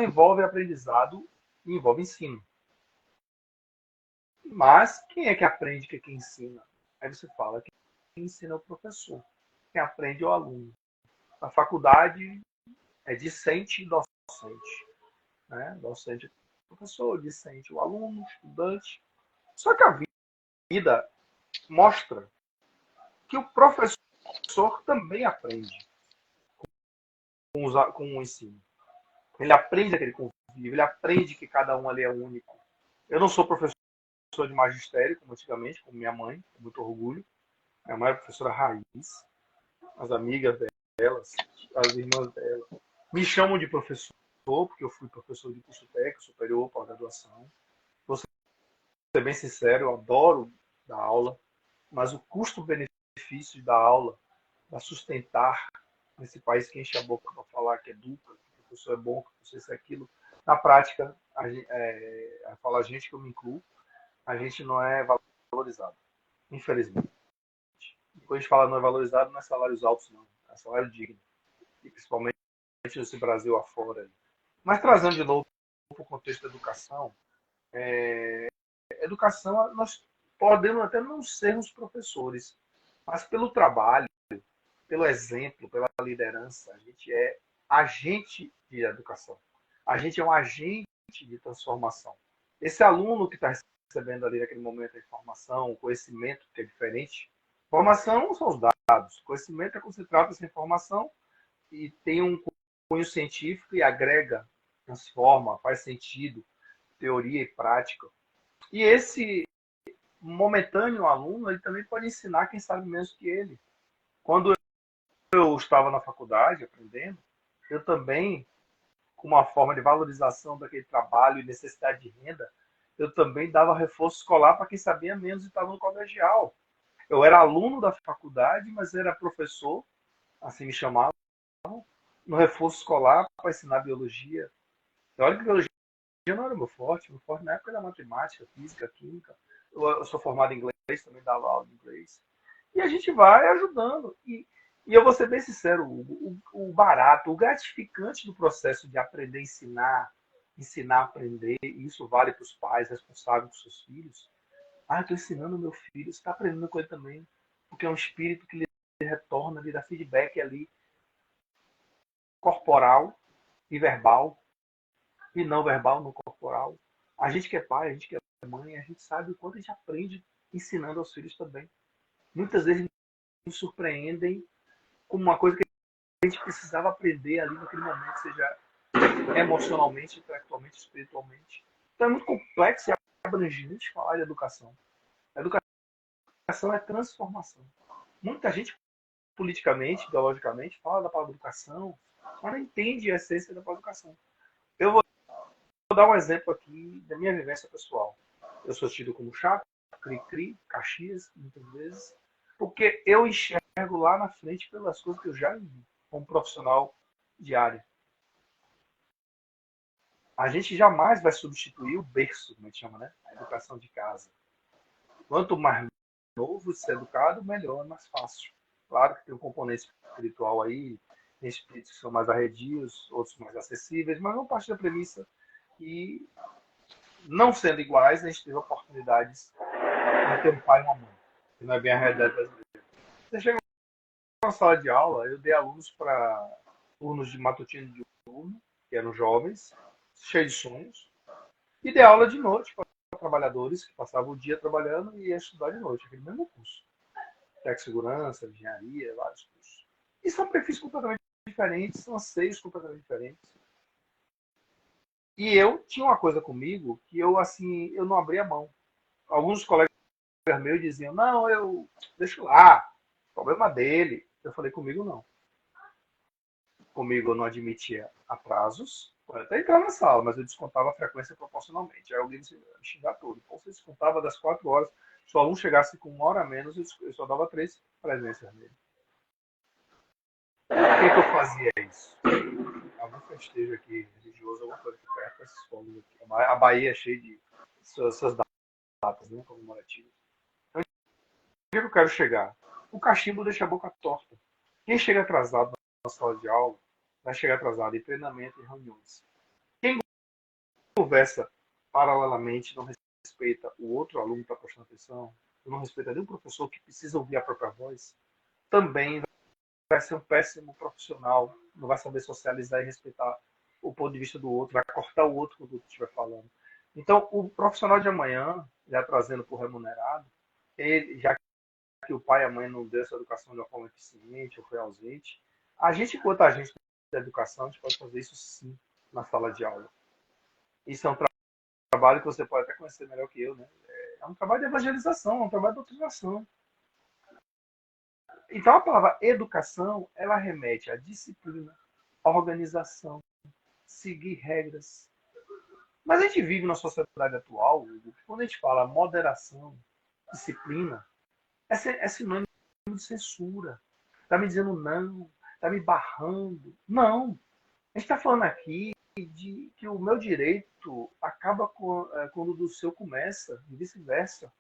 envolve aprendizado e envolve ensino. Mas quem é que aprende, que é quem ensina? Aí você fala que quem ensina é o professor. Quem aprende é o aluno. Na faculdade é discente e docente. Né? Docente é o professor, discente é o aluno, estudante. Só que a vida mostra que o professor também aprende com o ensino. Ele aprende aquele convívio, ele aprende que cada um ali é único. Eu não sou professor de magistério, como antigamente, como minha mãe, com muito orgulho. Minha mãe é professora raiz, as amigas delas, as irmãs dela. Me chamam de professor, porque eu fui professor de curso técnico, superior, pós-graduação. Vou ser bem sincero, eu adoro dar aula, mas o custo-benefício da aula, da sustentar nesse país que enche a boca para falar que educa, que o professor é bom, que o professor é isso e aquilo, na prática, fala a gente que eu me incluo, a gente não é valorizado, infelizmente. Quando a gente fala não é valorizado, não é salários altos, não, é salário digno, e principalmente nesse Brasil afora. Mas trazendo de novo para o contexto da educação, educação, nós podemos até não sermos professores, mas pelo trabalho, pelo exemplo, pela liderança, a gente é agente de educação. A gente é um agente de transformação. Esse aluno que está recebendo ali naquele momento a informação, o conhecimento que é diferente. Informação são os dados. Conhecimento é quando você trata essa informação e tem um cunho científico e agrega, transforma, faz sentido, teoria e prática. E esse momentâneo aluno, ele também pode ensinar quem sabe menos que ele. Quando eu estava na faculdade aprendendo, eu também, com uma forma de valorização daquele trabalho e necessidade de renda, eu também dava reforço escolar para quem sabia menos e estava no colegial. Eu era aluno da faculdade, mas era professor, assim me chamavam, no reforço escolar para ensinar biologia. E olha que biologia não era meu forte na época era matemática, física, química. Eu sou formado em inglês, também dava aula de inglês. E a gente vai ajudando. E eu vou ser bem sincero, o barato, o gratificante do processo de aprender a ensinar a aprender, e isso vale para os pais responsáveis por seus filhos. Ah, eu estou ensinando o meu filho, você está aprendendo com ele também, porque é um espírito que lhe retorna, lhe dá feedback ali, corporal e verbal, e não verbal, no corporal. A gente que é pai, a gente que é mãe, a gente sabe o quanto a gente aprende ensinando aos filhos também. Muitas vezes nos surpreendem como uma coisa que a gente precisava aprender ali naquele momento, seja emocionalmente, intelectualmente, espiritualmente. Então é muito complexo abrangente falar de educação. A educação é transformação. Muita gente, politicamente, ideologicamente, fala da palavra educação, mas não entende a essência da palavra educação. Eu vou dar um exemplo aqui da minha vivência pessoal. Eu sou tido como chato, cri-cri, Caxias, muitas vezes, porque eu enxergo lá na frente pelas coisas que eu já vivi como profissional de área. A gente jamais vai substituir o berço, como a gente chama, né? A educação de casa. Quanto mais novo ser educado, melhor, mais fácil. Claro que tem um componente espiritual aí, tem espíritos que são mais arredios, outros mais acessíveis, mas não parte da premissa que, não sendo iguais, a gente teve oportunidades de ter um pai e uma mãe, que não é bem a realidade brasileira. Você chega na sala de aula, eu dei alunos para turnos de matutino de diurno, que eram jovens, cheios de sonhos, e dei aula de noite para trabalhadores que passavam o dia trabalhando e iam estudar de noite, aquele mesmo curso. Técnico segurança, engenharia, vários cursos. E são perfis completamente diferentes, são anseios completamente diferentes. E eu tinha uma coisa comigo que eu não abria mão. Alguns colegas meus diziam, não, eu deixo lá, problema dele. Eu falei, comigo não. Comigo eu não admitia atrasos. Eu até entrava na sala, mas eu descontava a frequência proporcionalmente. Aí alguém me xingar todo. Então você descontava das 4 horas. Se o aluno chegasse com 1 hora a menos, eu só dava 3 presenças nele. Por que eu fazia isso? Algum festejo aqui religioso, alguma coisa aqui perto, esses fogos aqui. A Bahia é cheia de suas datas, né, comemorativas. Então, onde é que eu quero chegar? O cachimbo deixa a boca torta. Quem chega atrasado na sala de aula vai chegar atrasado em treinamento e reuniões. Quem conversa paralelamente, não respeita o outro aluno que está prestando atenção, não respeita nem o professor que precisa ouvir a própria voz, também vai ser um péssimo profissional, não vai saber socializar e respeitar o ponto de vista do outro, vai cortar o outro quando o outro estiver falando. Então, o profissional de amanhã, já trazendo para o remunerado, ele, já que o pai e a mãe não deu essa educação de uma forma eficiente ou foi ausente, a gente, enquanto agente da educação, a gente pode fazer isso sim na sala de aula. Isso é um trabalho que você pode até conhecer melhor que eu, né? É um trabalho de evangelização, é um trabalho de doutrinação. Então, a palavra educação, ela remete à disciplina, organização, seguir regras. Mas a gente vive na sociedade atual, quando a gente fala moderação, disciplina, é sinônimo de censura. Está me dizendo não, está me barrando. Não. A gente está falando aqui de que o meu direito acaba quando o do seu começa, e vice-versa.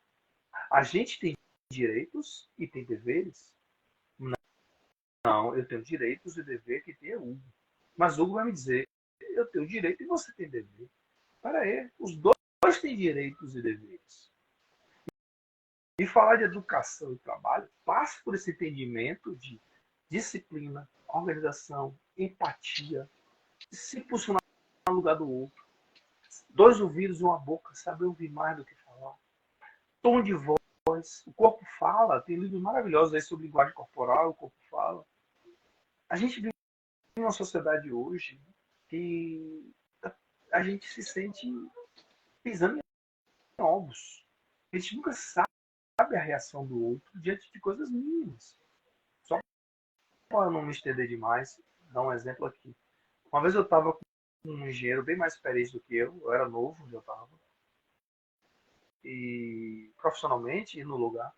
A gente tem direitos e tem deveres. Não, eu tenho direitos e dever que tem Hugo. Mas Hugo vai me dizer, eu tenho direito e você tem dever. Para aí, os dois têm direitos e deveres. E falar de educação e trabalho passa por esse entendimento de disciplina, organização, empatia, se posicionar no lugar do outro. 2 ouvidos e uma boca, saber ouvir mais do que falar. Tom de voz, o corpo fala, tem livros maravilhosos aí sobre linguagem corporal, o corpo fala. A gente vive em uma sociedade hoje que a gente se sente pisando em ovos. A gente nunca sabe a reação do outro diante de coisas mínimas. Só para não me estender demais, dar um exemplo aqui. Uma vez eu estava com um engenheiro bem mais experiente do que eu era novo, onde eu estava, e profissionalmente, no lugar,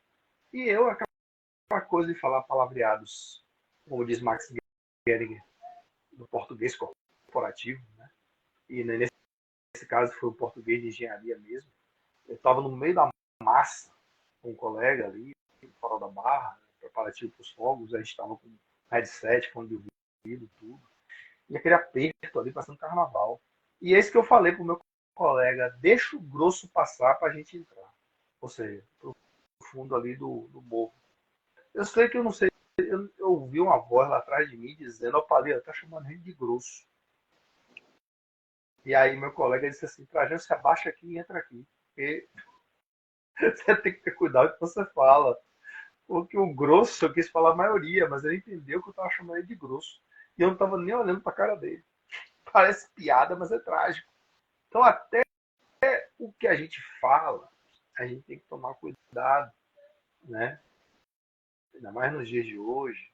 e eu, aquela coisa de falar palavreados, como diz Max Geringer, do português corporativo, né? E nesse caso foi o português de engenharia mesmo. Eu estava no meio da massa com um colega ali, fora da barra, preparativo para os fogos, a gente estava com headset, fone de ouvido, tudo. E aquele aperto ali, passando carnaval. E é isso que eu falei pro meu colega, deixa o grosso passar para a gente entrar. Ou seja, pro fundo ali do morro. Eu sei que eu não sei, eu ouvi uma voz lá atrás de mim dizendo, ó, Palha, tá chamando a gente de grosso. E aí meu colega disse assim, Trajano, se abaixa aqui e entra aqui. Porque você tem que ter cuidado com o que você fala. Porque o grosso, eu quis falar a maioria, mas ele entendeu que eu estava chamando ele de grosso. E eu não estava nem olhando para a cara dele. Parece piada, mas é trágico. Então, até o que a gente fala, a gente tem que tomar cuidado, né? Ainda mais nos dias de hoje,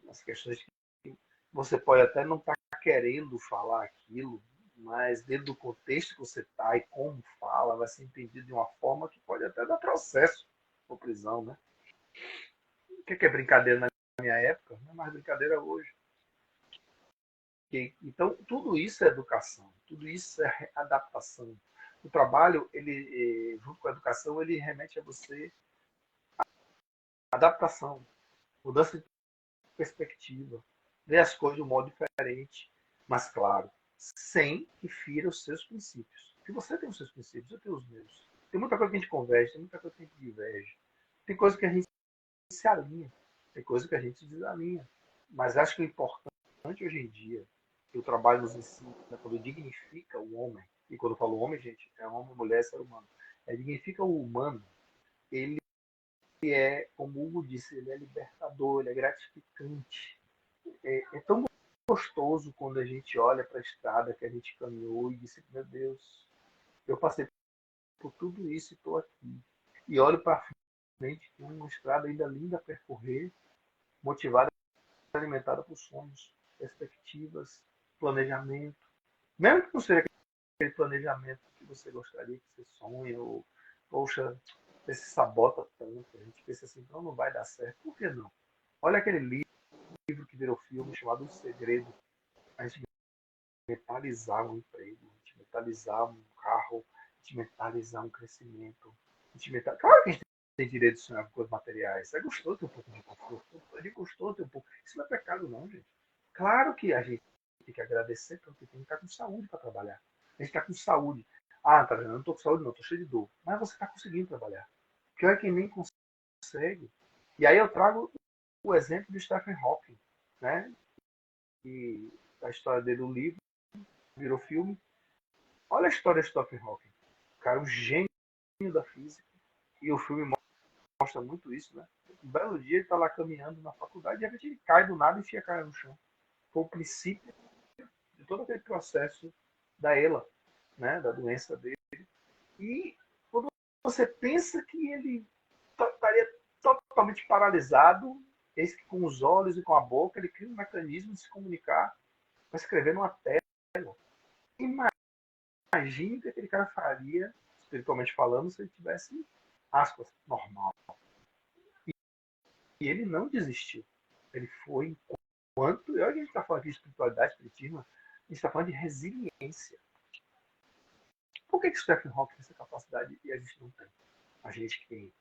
as questões que você pode até não estar querendo falar aquilo, mas dentro do contexto que você está e como fala, vai ser entendido de uma forma que pode até dar processo ou prisão, né? O que é brincadeira na minha época? Não é mais brincadeira hoje. Então, tudo isso é educação, tudo isso é adaptação. O trabalho, ele, junto com a educação, ele remete a você adaptação, mudança de perspectiva, ver as coisas de um modo diferente, mas claro, sem que fira os seus princípios. Se você tem os seus princípios, eu tenho os meus. Tem muita coisa que a gente converge, tem muita coisa que a gente diverge. Tem coisa que a gente se alinha, tem coisa que a gente desalinha. Mas acho que o importante hoje em dia, que o trabalho nos ensina, quando dignifica o homem, e quando eu falo homem, gente, é homem, mulher, ser humano, dignifica o humano, ele é, como o Hugo disse, ele é libertador, ele é gratificante. É tão gostoso quando a gente olha para a estrada que a gente caminhou e disse, meu Deus, eu passei por tudo isso e estou aqui. E olho para frente, tem uma estrada ainda linda a percorrer, motivada e alimentada por sonhos, perspectivas, planejamento. Mesmo que não seja aquele planejamento que você gostaria, que você sonha, ou, poxa, você se sabota tanto, a gente pensa assim, não vai dar certo. Por que não? Olha aquele livro que virou filme chamado O Segredo. A gente mentalizar um emprego, a gente mentalizar um carro, a gente mentalizar um crescimento. Claro que a gente tem direito de sonhar com coisas materiais. É gostoso ter um pouco de conforto. É gostoso ter um pouco. Isso não é pecado, não, gente. Claro que a gente tem que agradecer porque tem que estar com saúde para trabalhar. A gente está com saúde. Ah, tá vendo? Eu não estou com saúde, não, estou cheio de dor. Mas você está conseguindo trabalhar. Pior é quem nem consegue. E aí eu trago o exemplo de Stephen Hawking, né? E a história dele no livro virou filme. Olha a história de Stephen Hawking. O cara, um gênio da física. E o filme mostra muito isso, né? Um belo dia ele está lá caminhando na faculdade e de repente ele cai do nada e enfia a cara no chão. Foi o princípio de todo aquele processo da ELA, né? Da doença dele. E quando você pensa que ele estaria totalmente paralisado, eis que com os olhos e com a boca ele cria um mecanismo de se comunicar para escrever numa tela. Imagine o que aquele cara faria, espiritualmente falando, se ele tivesse, aspas, normal. E ele não desistiu. Ele foi enquanto... A gente está falando aqui de espiritualidade, espiritismo, a gente está falando de resiliência. Por que Stephen Hawking tem essa capacidade e a gente não tem? A gente que tem.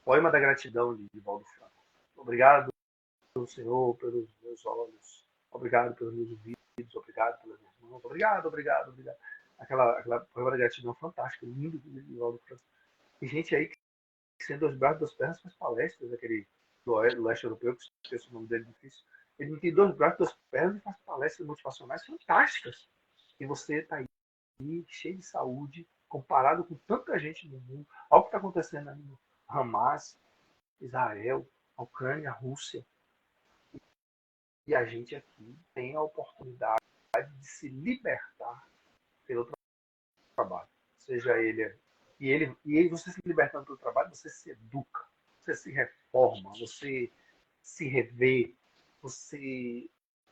Poema da Gratidão, de Valdo Franco. Obrigado, Senhor, pelos meus olhos. Obrigado pelos meus ouvidos. Obrigado pelas minhas mãos. Obrigado. Aquela poema da gratidão fantástica, lindo de Valdo Franco. Tem gente aí que, sem dois braços e duas pernas, faz palestras, aquele do leste europeu, que esqueço o nome dele, difícil. Ele não tem dois braços e duas pernas e faz palestras motivacionais fantásticas. E você está aí, cheio de saúde, comparado com tanta gente no mundo. Olha o que está acontecendo aí no Hamas, Israel, a Ucrânia, a Rússia. E a gente aqui tem a oportunidade de se libertar pelo trabalho. Seja ele. E você se libertando pelo trabalho, você se educa, você se reforma, você se revê, você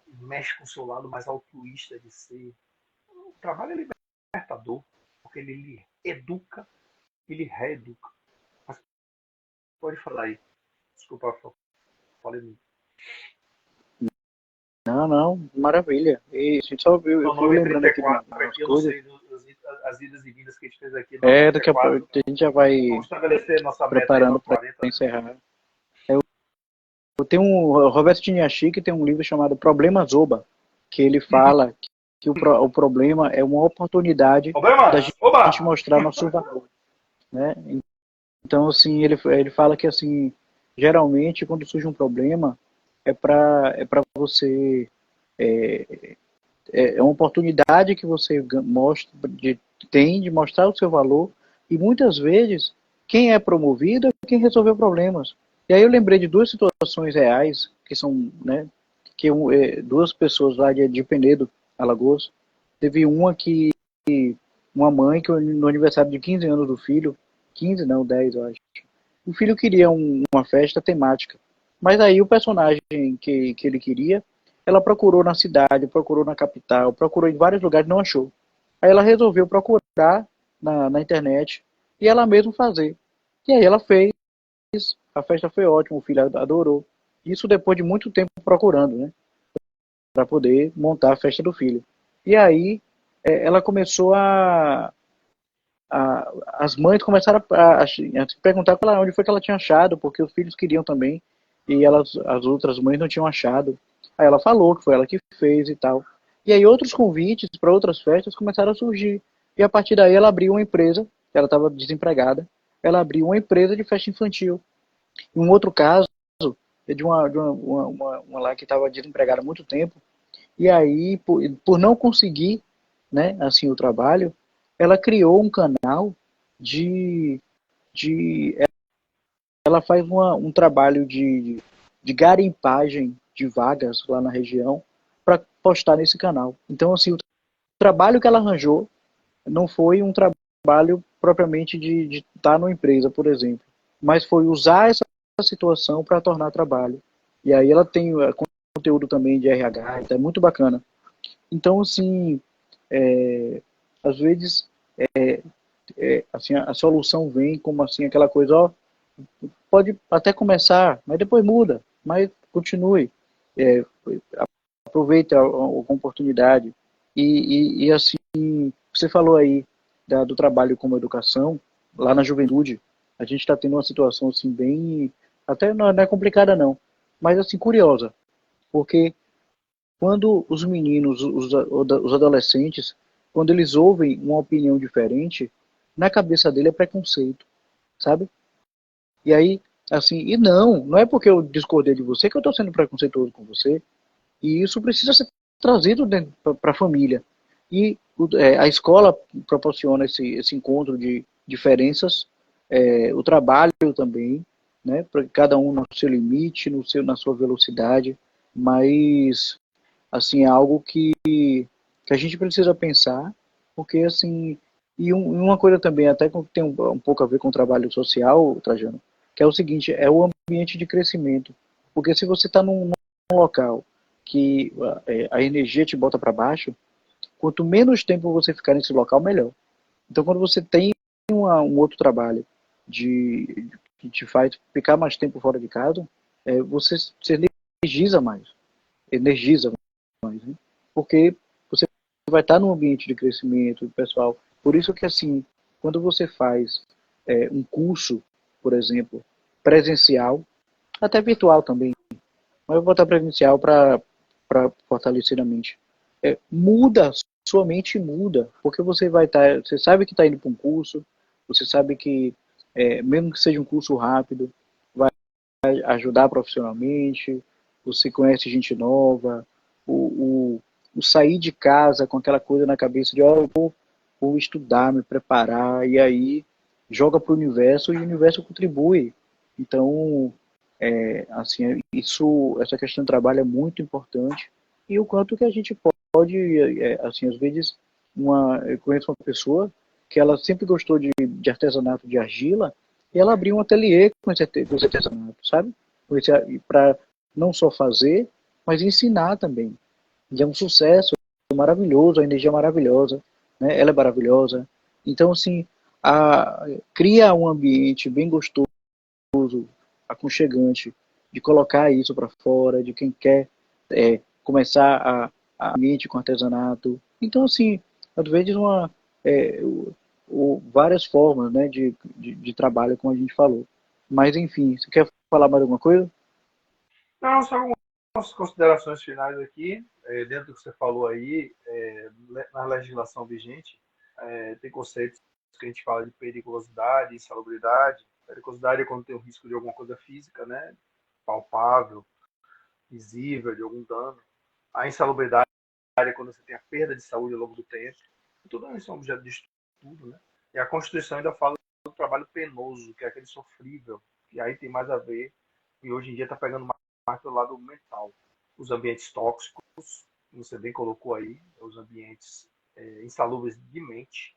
mexe com o seu lado mais altruísta de ser. O trabalho é libertador, porque ele lhe educa, ele reeduca. Mas pode falar aí. Desculpa, falei muito. Não, maravilha. E a gente só viu, eu fui lembrando aqui de algumas coisas. As idas e vindas que a gente fez aqui. Daqui a pouco a gente já vai preparando para encerrar. Eu tenho o Roberto Chiniachi, que tem um livro chamado Problema Zoba, que ele fala que o problema é uma oportunidade da gente mostrar nosso valor, né? Então, assim, ele fala que, assim, geralmente, quando surge um problema, é para você... É uma oportunidade que você tem de mostrar o seu valor, e muitas vezes, quem é promovido é quem resolveu problemas. E aí eu lembrei de duas situações reais, que são, né, duas pessoas lá de Penedo, Alagoas. Teve uma que uma mãe que no aniversário de 15 anos do filho, 15 não, 10 eu acho, o filho queria uma festa temática. Mas aí o personagem que ele queria, ela procurou na cidade, procurou na capital, procurou em vários lugares, não achou. Aí ela resolveu procurar na internet e ela mesma fazer. E aí ela fez, a festa foi ótima, o filho adorou. Isso depois de muito tempo procurando, né? Para poder montar a festa do filho. E aí ela começou as mães começaram a se perguntar para ela onde foi que ela tinha achado, porque os filhos queriam também, e as outras mães não tinham achado. Aí ela falou que foi ela que fez e tal. E aí outros convites para outras festas começaram a surgir. E a partir daí ela abriu uma empresa, ela estava desempregada, ela abriu uma empresa de festa infantil. Em um outro caso, é uma lá que estava desempregada há muito tempo, e aí, por não conseguir, né, assim, o trabalho, ela criou um canal de, de ela faz um trabalho de garimpagem de vagas lá na região para postar nesse canal. Então, assim, o trabalho que ela arranjou não foi um trabalho propriamente de estar numa empresa, por exemplo, mas foi usar essa situação para tornar trabalho. E aí ela tem conteúdo também de RH, então é muito bacana. Então, assim, às vezes, assim, a solução vem como assim aquela coisa, ó, pode até começar, mas depois muda, mas continue, é, aproveite a oportunidade. E assim, você falou aí do trabalho como educação, lá na juventude, a gente está tendo uma situação assim bem, até não é complicada não, mas assim, curiosa, porque quando os meninos, os adolescentes, quando eles ouvem uma opinião diferente, na cabeça dele é preconceito, sabe? E aí, assim, e não é porque eu discordei de você que eu estou sendo preconceituoso com você. E isso precisa ser trazido para a família. E a escola proporciona esse encontro de diferenças, o trabalho também, né, para cada um no seu limite, na sua velocidade, mas assim é algo que a gente precisa pensar, porque assim, uma coisa também até que tem um pouco a ver com o trabalho social, Trajano, que é o seguinte, é o ambiente de crescimento, porque se você está num local que a energia te bota para baixo, quanto menos tempo você ficar nesse local, melhor. Então, quando você tem um outro trabalho que te faz ficar mais tempo fora de casa, você se energiza mais, né? Porque você vai estar num ambiente de crescimento pessoal. Por isso que, assim, quando você faz um curso, por exemplo, presencial, até virtual também, mas eu vou botar presencial para fortalecer a mente. Muda, sua mente muda, porque você vai estar, você sabe que está indo para um curso, você sabe que, mesmo que seja um curso rápido, vai ajudar profissionalmente, você conhece gente nova, o sair de casa com aquela coisa na cabeça de, oh, eu vou estudar, me preparar, e aí joga para o universo e o universo contribui. Então, assim, essa questão do trabalho é muito importante e o quanto que a gente pode, assim, às vezes, eu conheço uma pessoa que ela sempre gostou de artesanato de argila e ela abriu um ateliê com esse artesanato, sabe? Para não só fazer, mas ensinar também. E é um sucesso, é maravilhoso, a energia é maravilhosa, né? Ela é maravilhosa. Então, assim, cria um ambiente bem gostoso, aconchegante, de colocar isso para fora, de quem quer começar a ambiente com artesanato. Então, assim, às vezes é, várias formas, né, de trabalho, como a gente falou. Mas, enfim, você quer falar mais alguma coisa? Não, só algumas considerações finais aqui. Dentro do que você falou aí, na legislação vigente, tem conceitos que a gente fala de periculosidade, insalubridade. Periculosidade é quando tem o risco de alguma coisa física, né? Palpável, visível, de algum dano. A insalubridade é quando você tem a perda de saúde ao longo do tempo. Tudo isso é um objeto de estudo, né? E a Constituição ainda fala do trabalho penoso, que é aquele sofrível, que aí tem mais a ver, e hoje em dia está pegando mais pelo lado mental. Os ambientes tóxicos, você bem colocou aí, os ambientes insalubres de mente.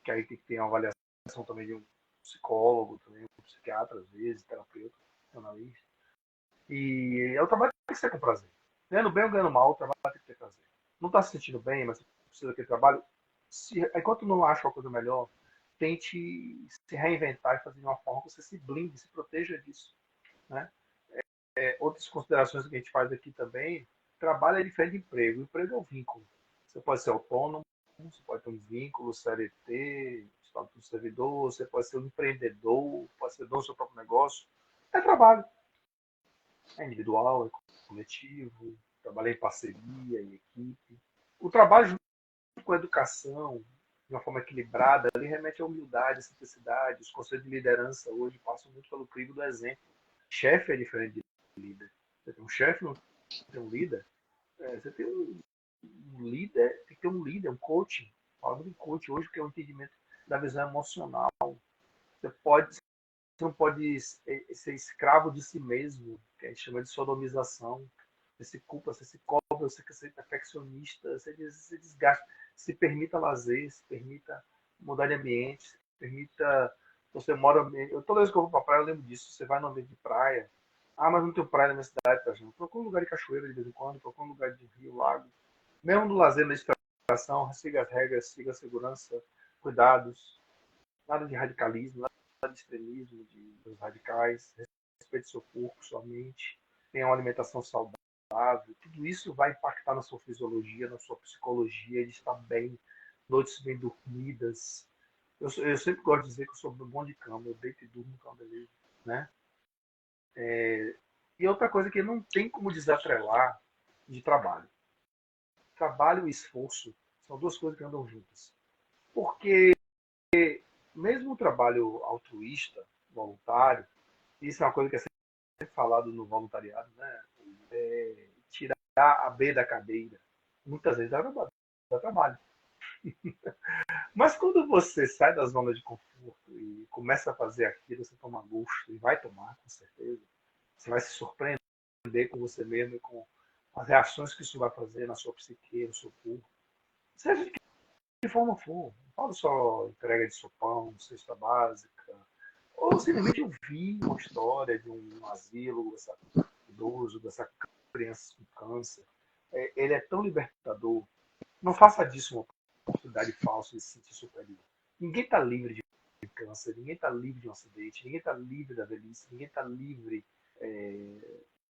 que aí tem que ter uma avaliação também de um psicólogo, também um psiquiatra, às vezes, terapeuta, analista. E é o trabalho que tem que ser com prazer. Ganhando bem ou ganhando mal, o trabalho tem que ter prazer. Não está se sentindo bem, mas precisa daquele trabalho. Enquanto não acha uma coisa melhor, tente se reinventar e fazer de uma forma que você se blinde, se proteja disso. Né? Outras considerações que a gente faz aqui também, trabalho é diferente de emprego. O emprego é um vínculo. Você pode ser autônomo, você pode ter um vínculo, CLT, estatuto do servidor, você pode ser um empreendedor, pode ser dono do seu próprio negócio. É trabalho. É individual, é coletivo, trabalhar em parceria, em equipe. O trabalho junto com a educação, de uma forma equilibrada, ele remete à humildade, à simplicidade. Os conselhos de liderança hoje passam muito pelo crivo do exemplo. Chefe é diferente de líder. Você tem um chefe, não tem um líder. Você tem um líder, tem que ter um líder, um coach. Fala de coach hoje, que é o entendimento da visão emocional. Você não pode ser escravo de si mesmo, que a gente chama de sodomização. Você se culpa, você se cobra, você quer ser perfeccionista, você desgasta. Se permita lazer, se permita mudar de ambiente, se permita. Você mora. Toda vez que eu vou pra praia, eu lembro disso. Você vai no ambiente de praia. Ah, mas não tem praia na minha cidade, tá, gente? Procura um lugar de cachoeira de vez em quando, procura um lugar de rio, lago. Mesmo no lazer, na distração, siga as regras, siga a segurança, cuidados, nada de radicalismo, nada de extremismo, dos radicais, respeite seu corpo, sua mente, tenha uma alimentação saudável. Tudo isso vai impactar na sua fisiologia, na sua psicologia, de estar bem, noites bem dormidas. Eu sempre gosto de dizer que eu sou bom de cama, eu deito e durmo com uma beleza, né? E outra coisa que não tem como desatrelar de trabalho. Trabalho e esforço são duas coisas que andam juntas. Porque mesmo o trabalho altruísta, voluntário, isso é uma coisa que é sempre falado no voluntariado, né? Tirar a B da cadeira. Muitas vezes dá trabalho. Mas quando você sai da zona de conforto e começa a fazer aquilo, você toma gosto e vai tomar, com certeza. Você vai se surpreender com você mesmo e com as reações que isso vai fazer na sua psique, no seu corpo. Seja de que forma for. Não falo só entrega de sopão, cesta básica, ou simplesmente ouvir uma história de um asilo, dessa idoso, dessa criança com câncer. Ele é tão libertador. Não faça disso uma oportunidade falsa de se sentir superior. Ninguém está livre de câncer, ninguém está livre de um acidente, ninguém está livre da velhice, ninguém está livre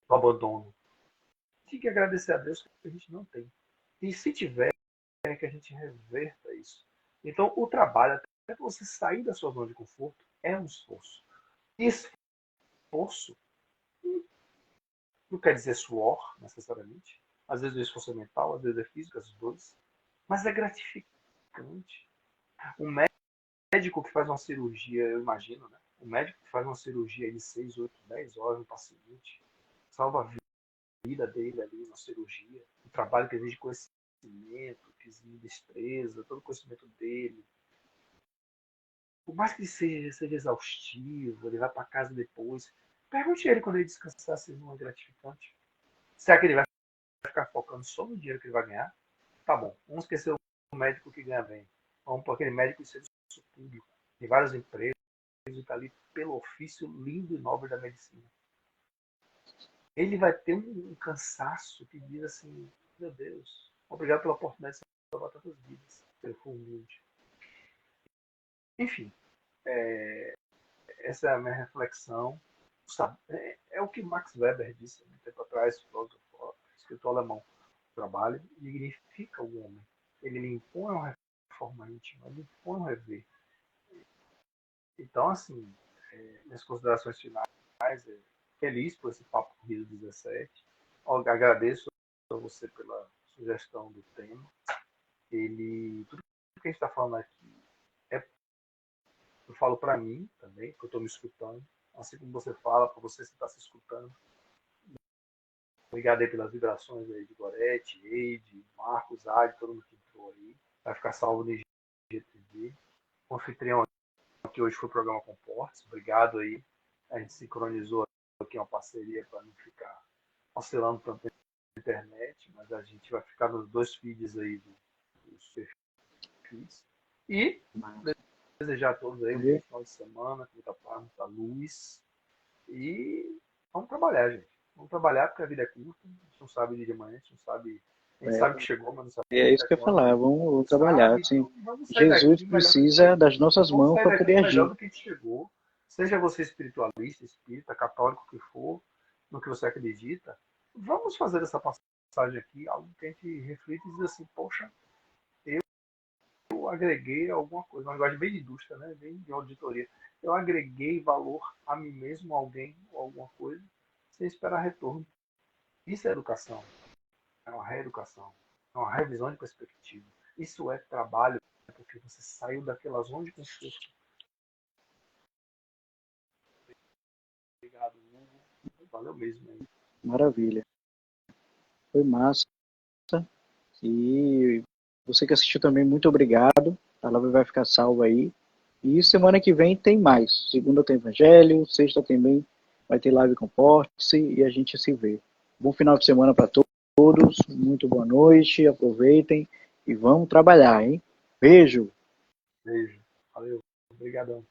do abandono. Tem que agradecer a Deus que a gente não tem. E se tiver, é que a gente reverta isso. Então, o trabalho, até para você sair da sua zona de conforto, é um esforço. Esforço não quer dizer suor, necessariamente. Às vezes o esforço é mental, às vezes é físico, às vezes dois. Mas é gratificante. Um médico que faz uma cirurgia, eu imagino, né? Um médico que faz uma cirurgia de 6, 8, 10 horas no paciente, salva a vida dele ali na cirurgia. O trabalho que exige conhecimento, que exige destreza, todo o conhecimento dele. Por mais que seja exaustivo, ele vai para casa depois. Pergunte a ele quando ele descansar se não é gratificante. Será que ele vai ficar focando só no dinheiro que ele vai ganhar? Tá bom, vamos esquecer o médico que ganha bem. Vamos para aquele médico de serviço público. Tem vários empregos e está ali pelo ofício lindo e nobre da medicina. Ele vai ter um cansaço que diz assim, meu Deus, obrigado pela oportunidade de salvar tantas vidas, se ele for humilde. Enfim, essa é a minha reflexão. É o que Max Weber disse há muito tempo atrás, filósofo, escritor alemão. O trabalho dignifica o homem. Ele lhe impõe uma reforma íntima, ele impõe um rever. Então, assim, minhas considerações finais feliz por esse Papo Rio 17. Agradeço a você pela sugestão do tema. Tudo que a gente está falando aqui, eu falo para mim também, que eu estou me escutando. Assim como você fala, para você que está se escutando. Obrigado aí pelas vibrações aí de Gorete, Eide, Marcos, Adi, todo mundo que entrou aí. Vai ficar salvo no IGTV. O anfitrião aqui hoje foi o programa Comportes. Obrigado aí. A gente sincronizou aqui uma parceria para não ficar oscilando tanto na internet, mas a gente vai ficar nos dois feeds aí dos perfis. E desejar a todos aí um bom final de semana, com muita paz, muita luz. E vamos trabalhar, gente. Vamos trabalhar porque a vida é curta. A gente não sabe o dia de amanhã, a gente não sabe. A gente sabe que chegou, mas não sabe É isso até que eu ia quando. falar, vamos trabalhar. Sabe? Assim, Então vamos sair Jesus daqui melhor do que a gente precisa chegou. das nossas Vamos mãos sair para daqui poder melhor agir. do que a gente chegou. Seja você espiritualista, espírita, católico, o que for, no que você acredita. Vamos fazer essa passagem aqui, algo que a gente reflita e diz assim, poxa, eu agreguei alguma coisa, uma linguagem bem de indústria, né? Bem de auditoria. Eu agreguei valor a mim mesmo, a alguém ou alguma coisa, sem esperar retorno. Isso é educação, é uma reeducação, é uma revisão de perspectiva. Isso é trabalho, porque você saiu daquela zona de conforto. Obrigado, Hugo. Valeu mesmo aí. Maravilha. Foi massa. E você que assistiu também, muito obrigado. A live vai ficar salva aí. E semana que vem tem mais. Segunda tem Evangelho, sexta também vai ter live com Porte e a gente se vê. Bom final de semana para todos. Muito boa noite. Aproveitem e vamos trabalhar, hein? Beijo. Beijo. Valeu. Obrigadão.